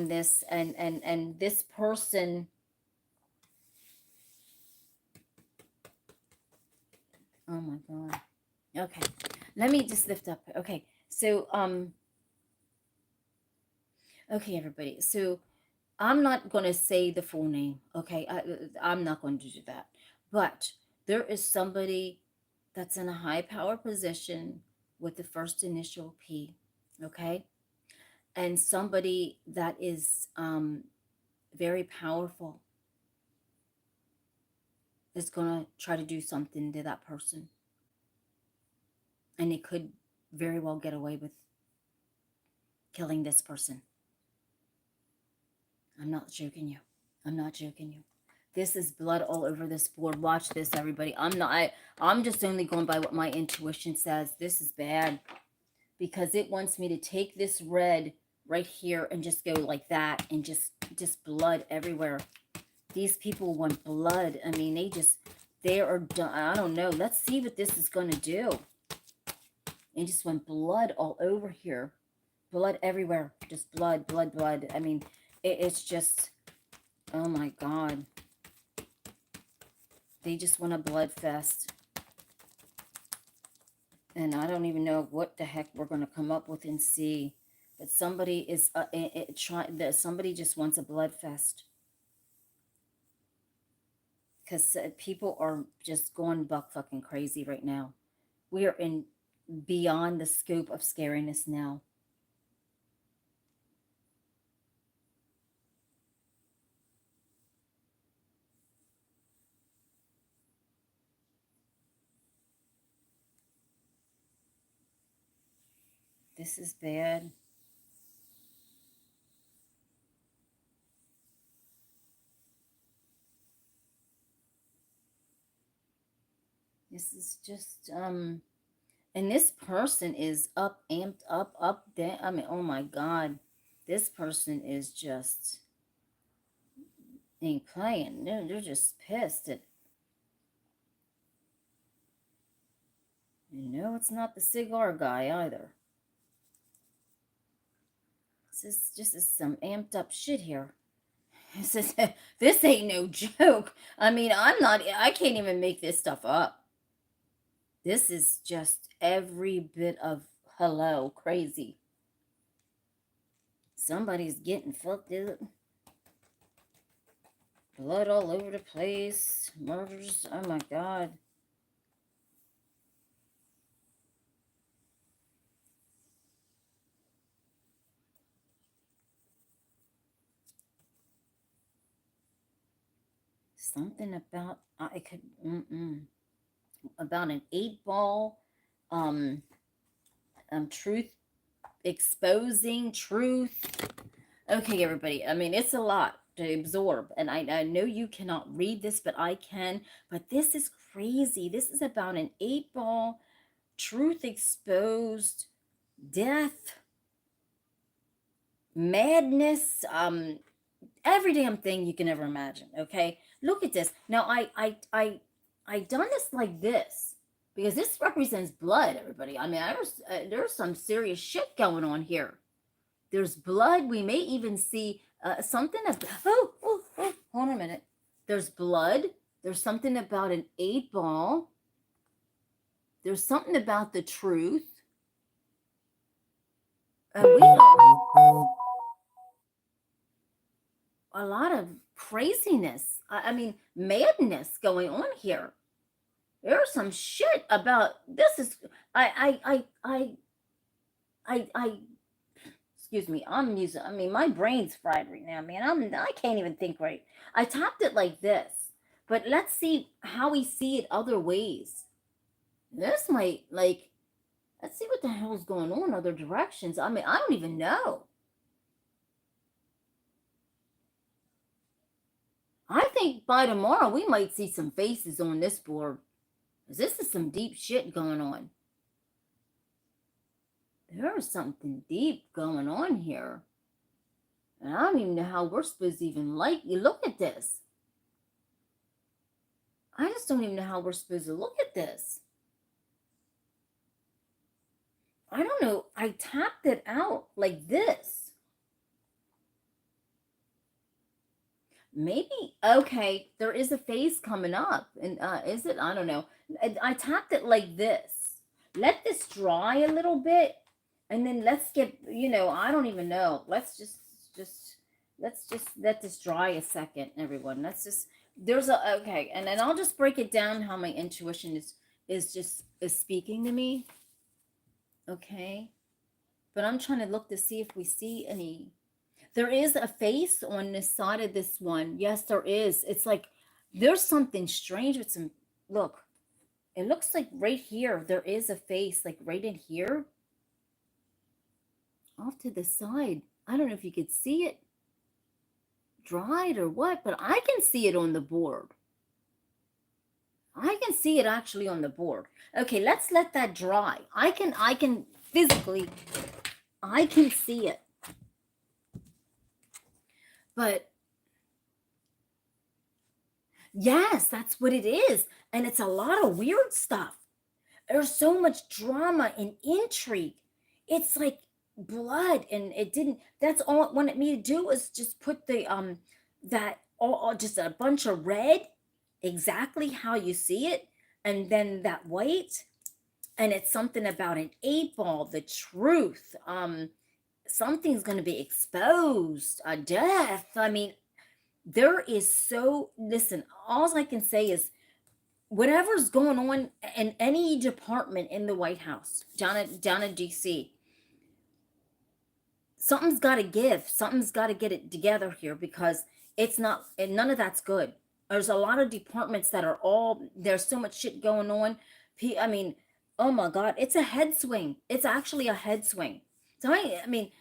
this, and this person. Oh my God. Okay, let me just lift up. Okay, so okay, everybody. So I'm not going to say the full name. Okay, I'm not going to do that. But there is somebody that's in a high power position with the first initial P. Okay, and somebody that is very powerful is going to try to do something to that person, and they could very well get away with killing this person. I'm not joking you. I'm not joking you. This is blood all over this board. Watch this, everybody. I'm just only going by what my intuition says. This is bad because it wants me to take this red right here and just go like that and just blood everywhere. These people want blood. I mean, they are done. I don't know. Let's see what this is going to do. It just went blood all over here. Blood everywhere. Just blood, blood, blood. I mean, it's just, oh my God. They just want a blood fest. And I don't even know what the heck we're going to come up with and see. But somebody is somebody just wants a blood fest. Because people are just going buck fucking crazy right now. We are in beyond the scope of scariness now. This is bad. This is just, and this person is up, amped up, down. I mean, oh my God. This person is just, ain't playing. They're just pissed at, it's not the cigar guy either. This is some amped up shit here. This ain't no joke. I mean, I can't even make this stuff up. This is just every bit of hello crazy. Somebody's getting fucked up. Blood all over the place. Murders. Oh my God. Something about, I could, about an 8-ball, truth, exposing truth. Okay, everybody. I mean, it's a lot to absorb, and I know you cannot read this, but I can. But this is crazy. This is about an 8-ball, truth exposed, death, madness, every damn thing you can ever imagine. Okay, look at this. Now, I done this like this because this represents blood, everybody. I mean, there's some serious shit going on here. There's blood. We may even see something of, hold on a minute. There's blood. There's something about an 8-ball. There's something about the truth. And we don't, a lot of craziness. I mean, madness going on here. There's some shit about this. Is I excuse me. I'm using. I mean, my brain's fried right now, man. I can't even think right. I tapped it like this, but let's see how we see it other ways. This might like. Let's see what the hell's going on other directions. I mean, I don't even know. I think by tomorrow we might see some faces on this board. This is some deep shit going on. There's something deep going on here. And I don't even know how we're supposed to even like you. Look at this. I just don't even know how we're supposed to look at this. I don't know. I tapped it out like this. Maybe, okay, there is a face coming up. And is it? I don't know. I tapped it like this. Let this dry a little bit. And then let's get, I don't even know. Let's just let this dry a second, everyone. Okay. And then I'll just break it down how my intuition is speaking to me. Okay. But I'm trying to look to see if we see any. There is a face on this side of this one. Yes, there is. It's like there's something strange with some. Look, it looks like right here there is a face, like right in here, off to the side. I don't know if you could see it dried or what, but I can see it on the board. I can see it actually on the board. Okay, let's let that dry. I can physically, I can see it. But yes, that's what it is. And it's a lot of weird stuff. There's so much drama and intrigue. It's like blood, and it didn't. That's all it wanted me to do was just put the that all just a bunch of red, exactly how you see it, and then that white, and it's something about an 8-ball, the truth. Something's going to be exposed, a death. I mean, there is so. Listen, all I can say is whatever's going on in any department in the White House, down in DC, something's got to give. Something's got to get it together here, because it's not, and none of that's good. There's a lot of departments that are there's so much shit going on. I mean, oh my God, it's a head swing. It's actually a head swing. So I mean,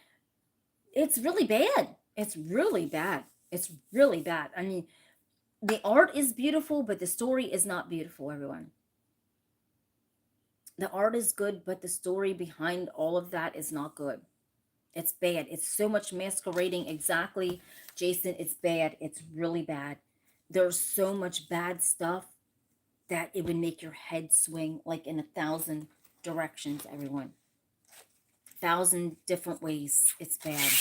it's really bad. It's really bad. It's really bad. I mean, the art is beautiful, but the story is not beautiful, everyone. The art is good, but the story behind all of that is not good. It's bad. It's so much masquerading. Exactly, Jason. It's bad. It's really bad. There's so much bad stuff that it would make your head swing like in 1,000 directions, everyone. 1,000 different ways. It's bad.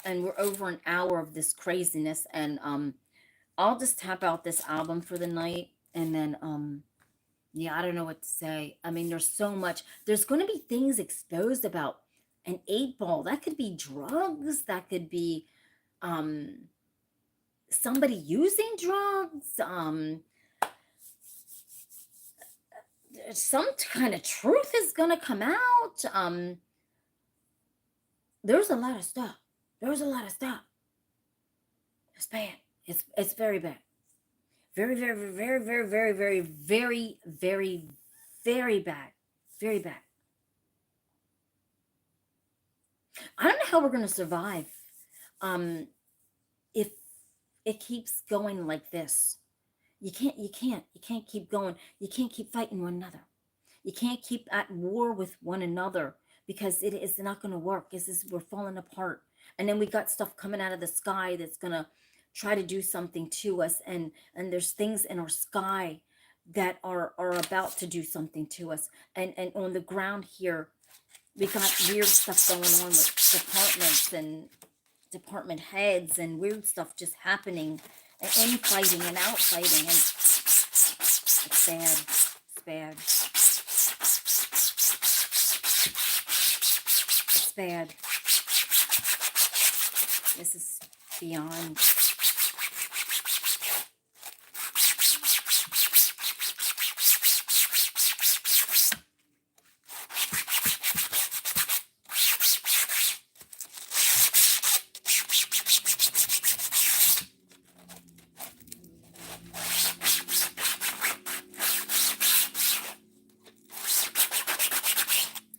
And we're over an hour of this craziness, and I'll just tap out this album for the night, and then yeah, I don't know what to say. I mean, there's so much. There's going to be things exposed about an 8-ball. That could be drugs. That could be somebody using drugs. Some kind of truth is going to come out. There's a lot of stuff. There's a lot of stuff. It's bad. It's very bad. Very, very, very, very, very, very, very, very, very bad. Very bad. I don't know how we're going to survive if it keeps going like this. You can't keep going. You can't keep fighting one another. You can't keep at war with one another, because it is not going to work. We're falling apart. And then we got stuff coming out of the sky that's going to try to do something to us, and there's things in our sky that are about to do something to us, and on the ground here we got weird stuff going on with departments and department heads, and weird stuff just happening, and infighting and outfighting, and it's bad. It's bad. It's bad. This is beyond.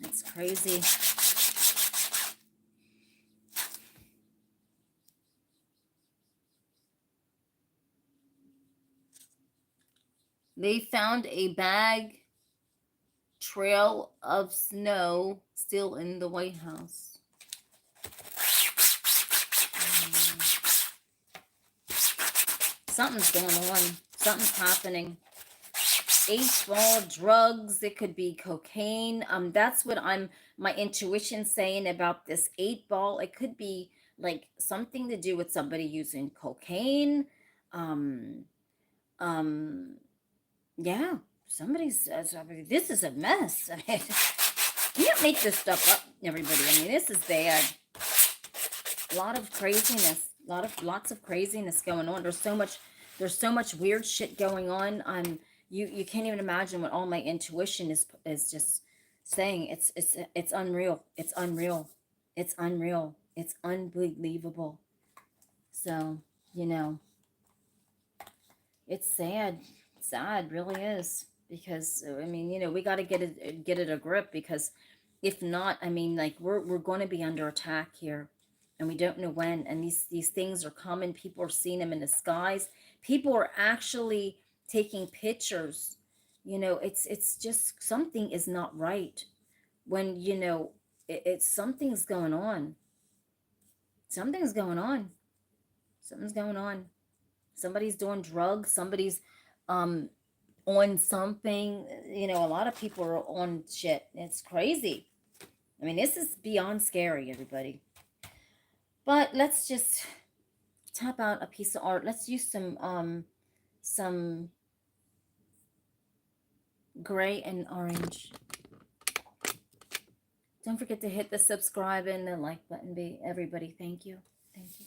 It's crazy. They found a bag trail of snow still in the White House. Something's going on. Something's happening. H-ball, drugs. It could be cocaine. That's what my intuition saying about this 8 ball. It could be like something to do with somebody using cocaine. Um, um, yeah, this is a mess. I mean, you can't make this stuff up, everybody. I mean, this is bad. A lot of craziness. Lots of craziness going on. There's so much weird shit going on. You can't even imagine what all my intuition is just saying. It's unreal. It's unreal. It's unreal. It's unbelievable. So, you know, it's sad. Sad really is, because I mean, we got to get it a grip, because if not, I mean, like, we're going to be under attack here, and we don't know when. And these things are coming. People are seeing them in the skies. People are actually taking pictures. It's just something is not right when it's something's going on. Something's going on. Something's going on. Somebody's doing drugs. Somebody's um on something. A lot of people are on shit. It's crazy. I mean, this is beyond scary, everybody. But let's just tap out a piece of art. Let's use some gray and orange. Don't forget to hit the subscribe and the like button, everybody. Thank you. Thank you.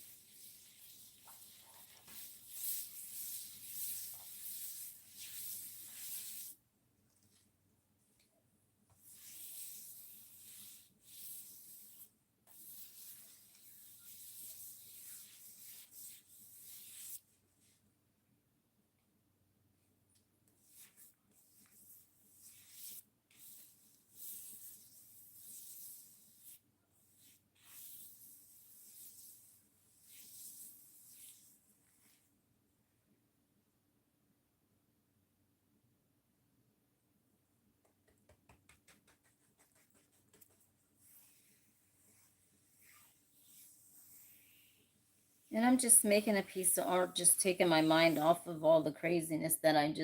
And I'm just making a piece of art, just taking my mind off of all the craziness that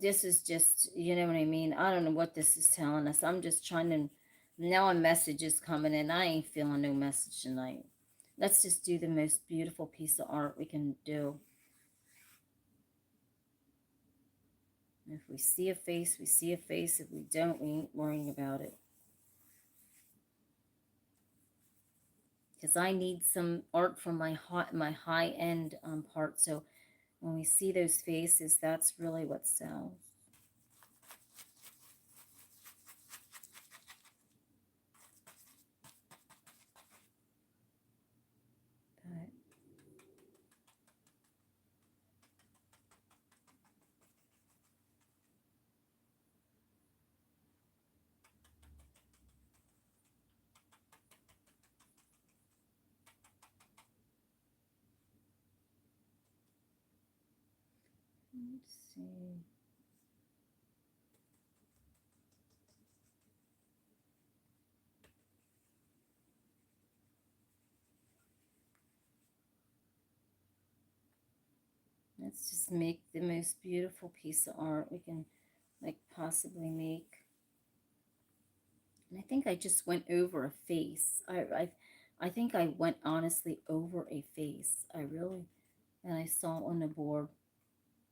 this is just, you know what I mean? I don't know what this is telling us. I'm just trying to, now a message is coming in. I ain't feeling no message tonight. Let's just do the most beautiful piece of art we can do. If we see a face, we see a face. If we don't, we ain't worrying about it. Because I need some art from my high-end part. So when we see those faces, that's really what sells. But let's see. Let's just make the most beautiful piece of art we can, like, possibly make. And I think I just went over a face. I think I went honestly over a face. I really, and I saw on the board.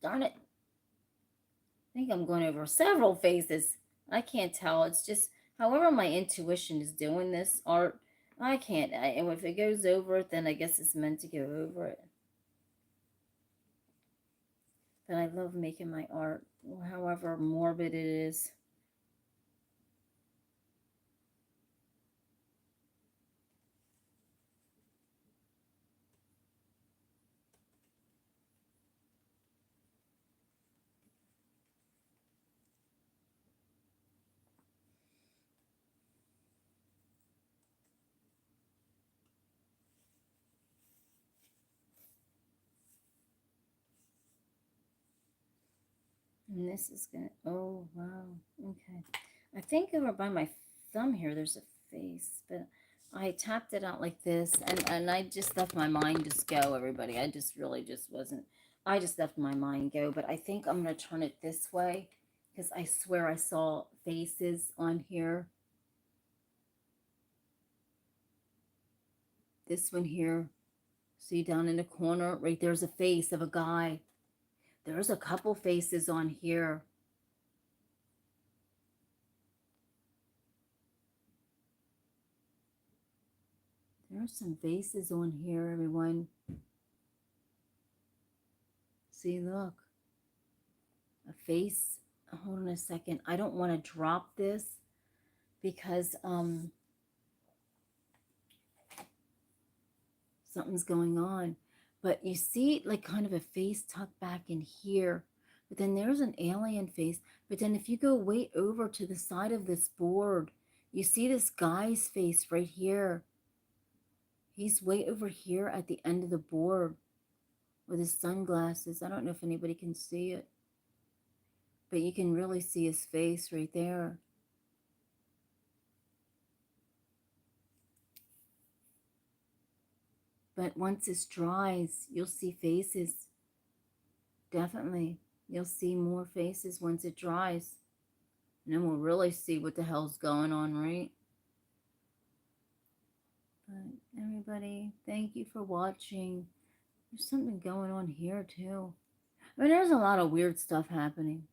Darn it. I think I'm going over several faces. I can't tell. It's just, however my intuition is doing this art, I can't. And if it goes over it, then I guess it's meant to go over it. But I love making my art, however morbid it is. And this is gonna, oh wow, okay. I think over by my thumb here, there's a face, but I tapped it out like this, and I just let my mind just go, everybody. I just really just wasn't I just left my mind go, but I think I'm going to turn it this way because I swear I saw faces on here. This one here. See down in the corner, right there's a face of a guy. There's a couple faces on here. There's some faces on here, everyone. See, look. A face. Hold on a second. I don't want to drop this because something's going on. But you see like kind of a face tucked back in here. But then there's an alien face. But then if you go way over to the side of this board, you see this guy's face right here. He's way over here at the end of the board with his sunglasses. I don't know if anybody can see it, but you can really see his face right there. But once this dries, you'll see faces. Definitely. You'll see more faces once it dries. And then we'll really see what the hell's going on, right? But everybody, thank you for watching. There's something going on here too. I mean, there's a lot of weird stuff happening.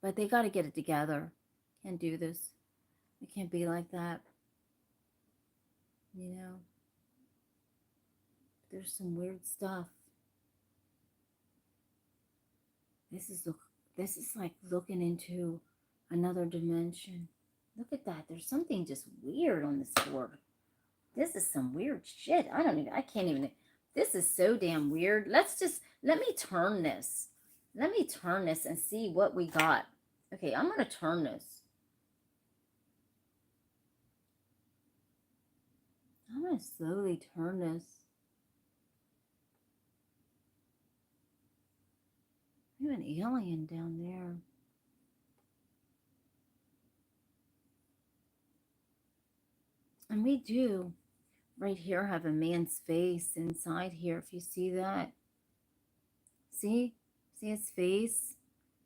But they got to get it together. Can't do this. It can't be like that. You know? There's some weird stuff. This is like looking into another dimension. Look at that. There's something just weird on this board. This is some weird shit. I can't even. This is so damn weird. Let me turn this. Let me turn this and see what we got. Okay, I'm going to turn this. I'm going to slowly turn this. We have an alien down there. And we do, right here, have a man's face inside here, if you see that. See? See his face?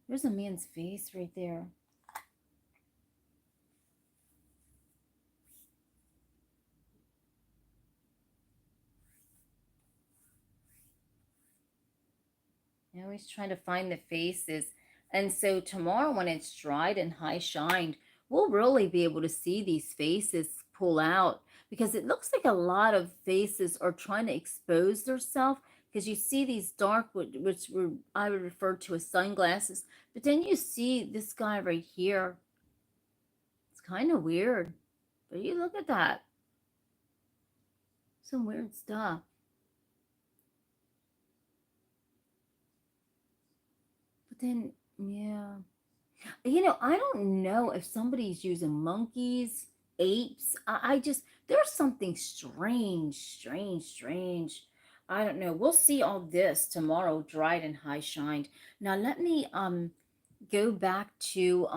There's a man's face right there. Now he's trying to find the faces. And so tomorrow when it's dried and high shined, we'll really be able to see these faces pull out, because it looks like a lot of faces are trying to expose themselves, because you see these dark, which I would refer to as sunglasses, but then you see this guy right here. It's kind of weird, but you look at that. Some weird stuff. But then, yeah. You know, I don't know if somebody's using monkeys, apes. I just, there's something strange. I don't know. We'll see all this tomorrow, dried and high shined. Now let me go back to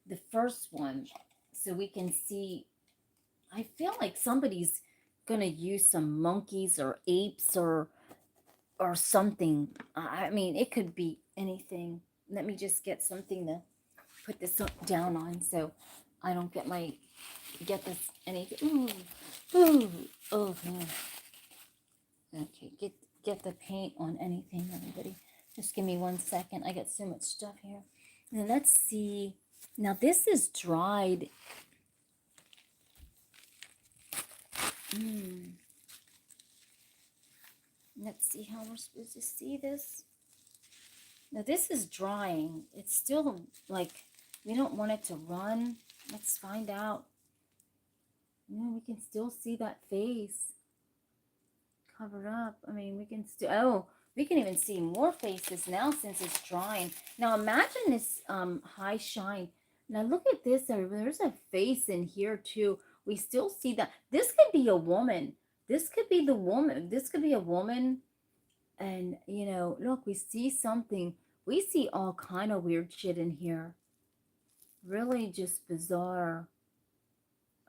the first one so we can see. I feel like somebody's gonna use some monkeys or apes or something. I mean, it could be anything. Let me just get something to put this down on so I don't get this anything. Ooh, oh man. Okay, get the paint on anything, everybody. Just give me 1 second. I got so much stuff here. Now let's see. Now this is dried. Let's see how we're supposed to see this. Now this is drying. It's still like, we don't want it to run. Let's find out. Yeah, we can still see that face covered up. I mean, we can still, oh, we can even see more faces now since it's drying. Now imagine this high shine. Now look at this. There's a face in here too. We still see that. This could be a woman. This could be the woman. This could be a woman. And, you know, look, we see something. We see all kind of weird shit in here. Really just bizarre.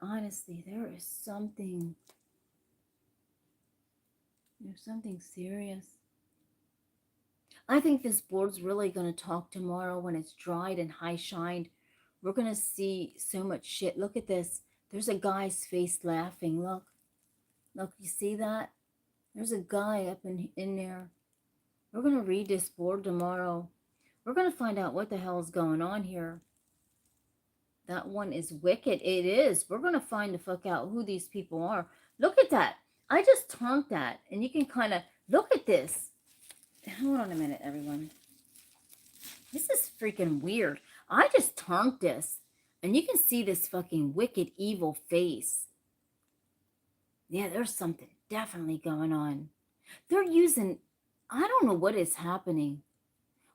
Honestly, there is something. There's something serious. I think this board's really going to talk tomorrow when it's dried and high shined. We're going to see so much shit. Look at this. There's a guy's face laughing. Look. Look, you see that? There's a guy up in there. We're going to read this board tomorrow. We're going to find out what the hell is going on here. That one is wicked. It is. We're going to find the fuck out who these people are. Look at that. I just turned that. And you can kind of look at this. Hold on a minute, everyone. This is freaking weird. I just turned this. And you can see this fucking wicked, evil face. Yeah, there's something definitely going on. They're using... I don't know what is happening.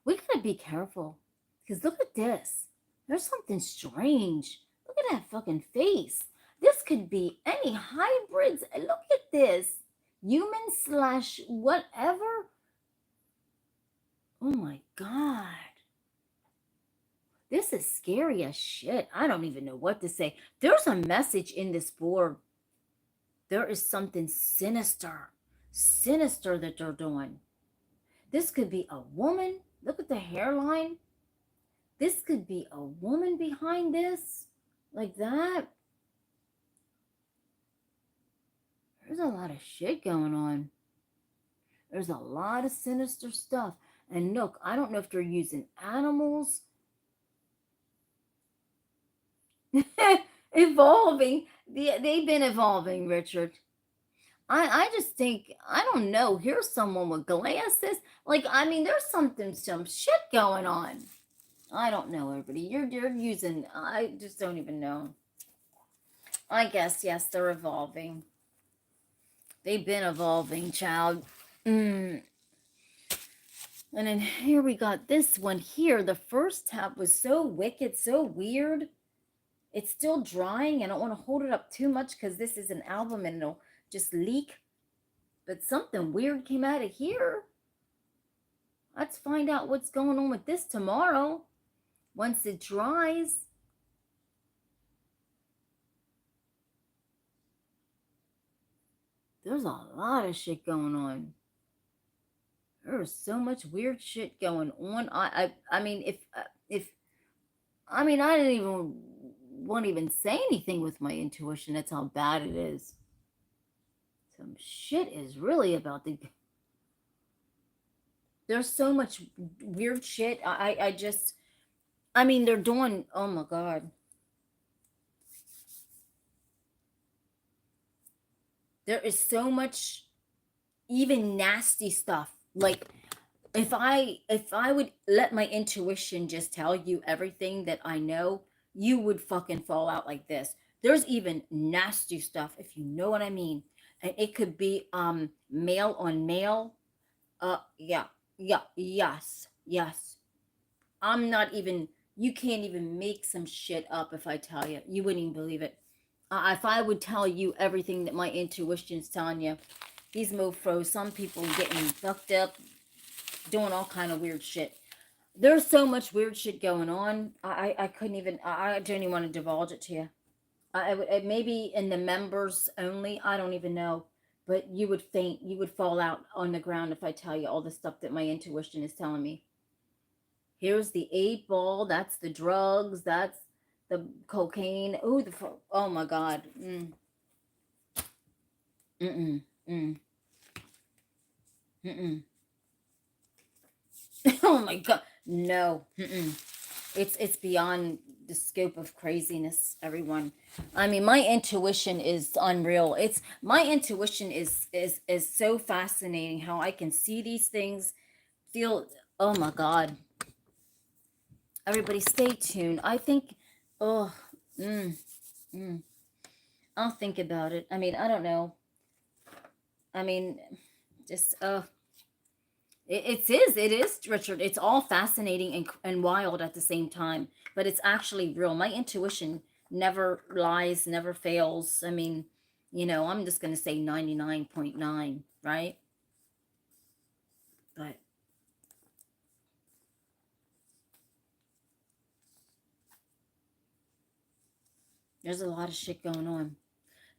We gotta be careful. Because look at this. There's something strange. Look at that fucking face. This could be any hybrids. Look at this. Human / whatever. Oh my God. This is scary as shit. I don't even know what to say. There's a message in this board. There is something sinister. Sinister that they're doing. This could be a woman. Look at the hairline. This could be a woman behind this. Like that. There's a lot of shit going on. There's a lot of sinister stuff. And look, I don't know if they're using animals. Evolving. They've been evolving, Richard. I just think, I don't know. Here's someone with glasses. Like, I mean, there's some shit going on. I don't know, everybody. You're using, I just don't even know. I guess, yes, they're evolving. They've been evolving, child. And then here we got this one here. The first tab was so wicked, so weird. It's still drying. I don't want to hold it up too much because this is an album and it'll just leak. But something weird came out of here. Let's find out what's going on with this tomorrow. Once it dries. There's a lot of shit going on. There's so much weird shit going on. I mean, if I mean, I didn't even won't even say anything with my intuition. That's how bad it is. Some shit is really about to... There's so much weird shit. I mean, they're doing... Oh, my God. There is so much even nasty stuff. Like, if I would let my intuition just tell you everything that I know, you would fucking fall out like this. There's even nasty stuff, if you know what I mean. And it could be male on male. Yes. I'm not even, you can't even make some shit up if I tell you. You wouldn't even believe it. If I would tell you everything that my intuition's telling you, these mofos, some people getting fucked up, doing all kind of weird shit. There's so much weird shit going on. I couldn't even, I don't even want to divulge it to you. It maybe in the members only. I don't even know. But you would faint. You would fall out on the ground if I tell you all the stuff that my intuition is telling me. Here's the 8-ball. That's the drugs. That's the cocaine. Oh my God. Oh my God. No. It's beyond the scope of craziness, everyone. I mean, my intuition is unreal. My intuition is so fascinating how I can see these things, feel. Oh my God. Everybody stay tuned. I think, I'll think about it. I mean, I don't know. I mean, just, it is, Richard. It's all fascinating and wild at the same time, but it's actually real. My intuition never lies, never fails. I mean, you know, I'm just going to say 99.9, right? But there's a lot of shit going on.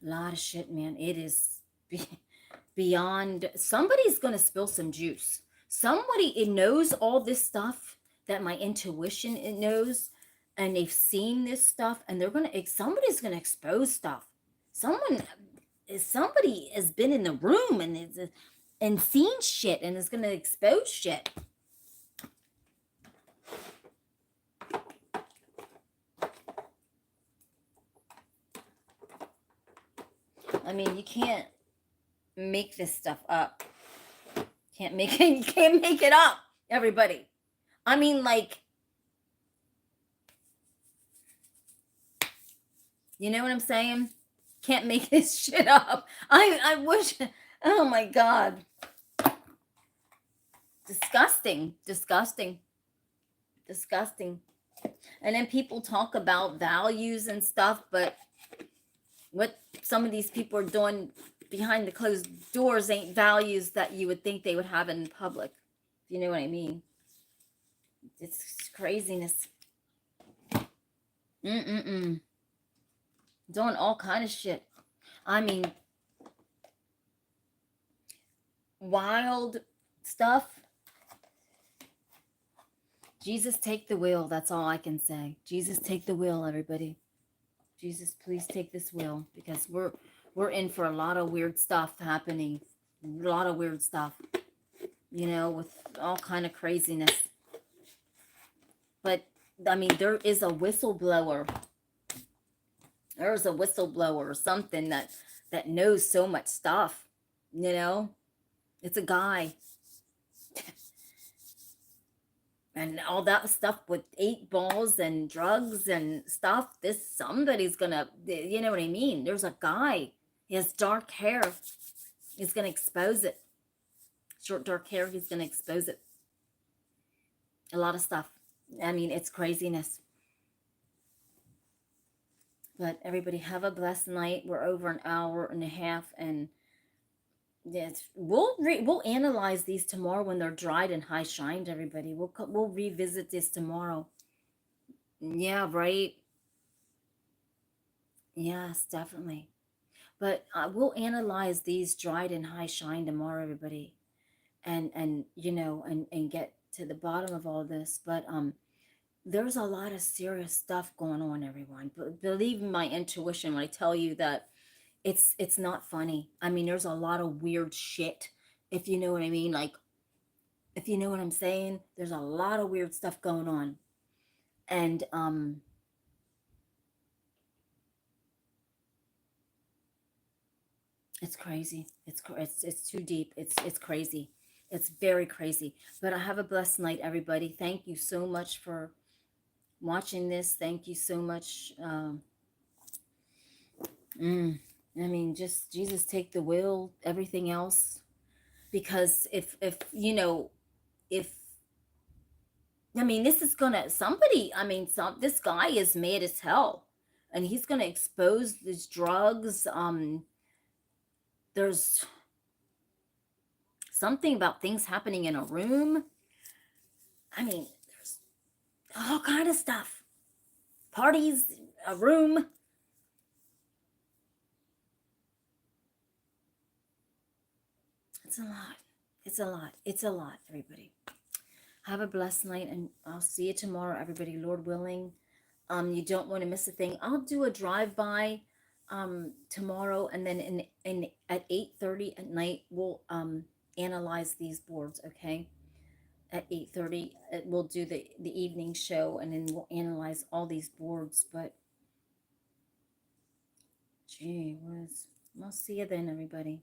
A lot of shit, man. It is beyond. Somebody's going to spill some juice. Somebody, it knows all this stuff that my intuition, it knows, and they've seen this stuff, and somebody's gonna expose stuff. Somebody has been in the room and seen shit and is gonna expose shit. I mean, you can't make this stuff up. You can't make it up, everybody. I mean, like, you know what I'm saying? Can't make this shit up. I wish. Oh my God. Disgusting. And then people talk about values and stuff, but what some of these people are doing behind the closed doors ain't values that you would think they would have in public. You know what I mean? It's craziness. Doing all kind of shit. I mean, wild stuff. Jesus, take the wheel. That's all I can say. Jesus, take the wheel, everybody. Jesus, please take this wheel, because we're in for a lot of weird stuff happening. A lot of weird stuff, you know, with all kind of craziness. But I mean, there is a whistleblower. There's a whistleblower or something that knows so much stuff, you know. It's a guy. And all that stuff with 8 balls and drugs and stuff. Somebody's gonna, you know what I mean? There's a guy. He has dark hair. He's gonna expose it. Short, dark hair. He's gonna expose it. A lot of stuff. I mean, it's craziness. But everybody, have a blessed night. We're over an hour and a half, and we'll analyze these tomorrow when they're dried and high shined. Everybody, we'll revisit this tomorrow. Yeah, right. Yes, definitely. But we'll analyze these dried and high shine tomorrow, everybody, and you know, and get to the bottom of all this. But there's a lot of serious stuff going on, everyone. But believe in my intuition when I tell you that it's not funny. I mean, there's a lot of weird shit, if you know what I mean. Like, if you know what I'm saying, there's a lot of weird stuff going on. And it's crazy. It's too deep. It's crazy. It's very crazy. But I have a blessed night, everybody. Thank you so much for watching this. Thank you so much. I mean, just Jesus, take the wheel, everything else. Because if you know, if I mean, this is gonna somebody. I mean, this guy is mad as hell, and he's gonna expose these drugs. There's something about things happening in a room. I mean, there's all kind of stuff. Parties, a room. It's a lot. It's a lot. It's a lot, everybody. Have a blessed night, and I'll see you tomorrow, everybody, Lord willing. You don't want to miss a thing. I'll do a drive-by tomorrow, and then in at 8:30 at night we'll analyze these boards, okay? At 8:30 we'll do the evening show, and then we'll analyze all these boards. But gee whiz, I'll see you then, everybody.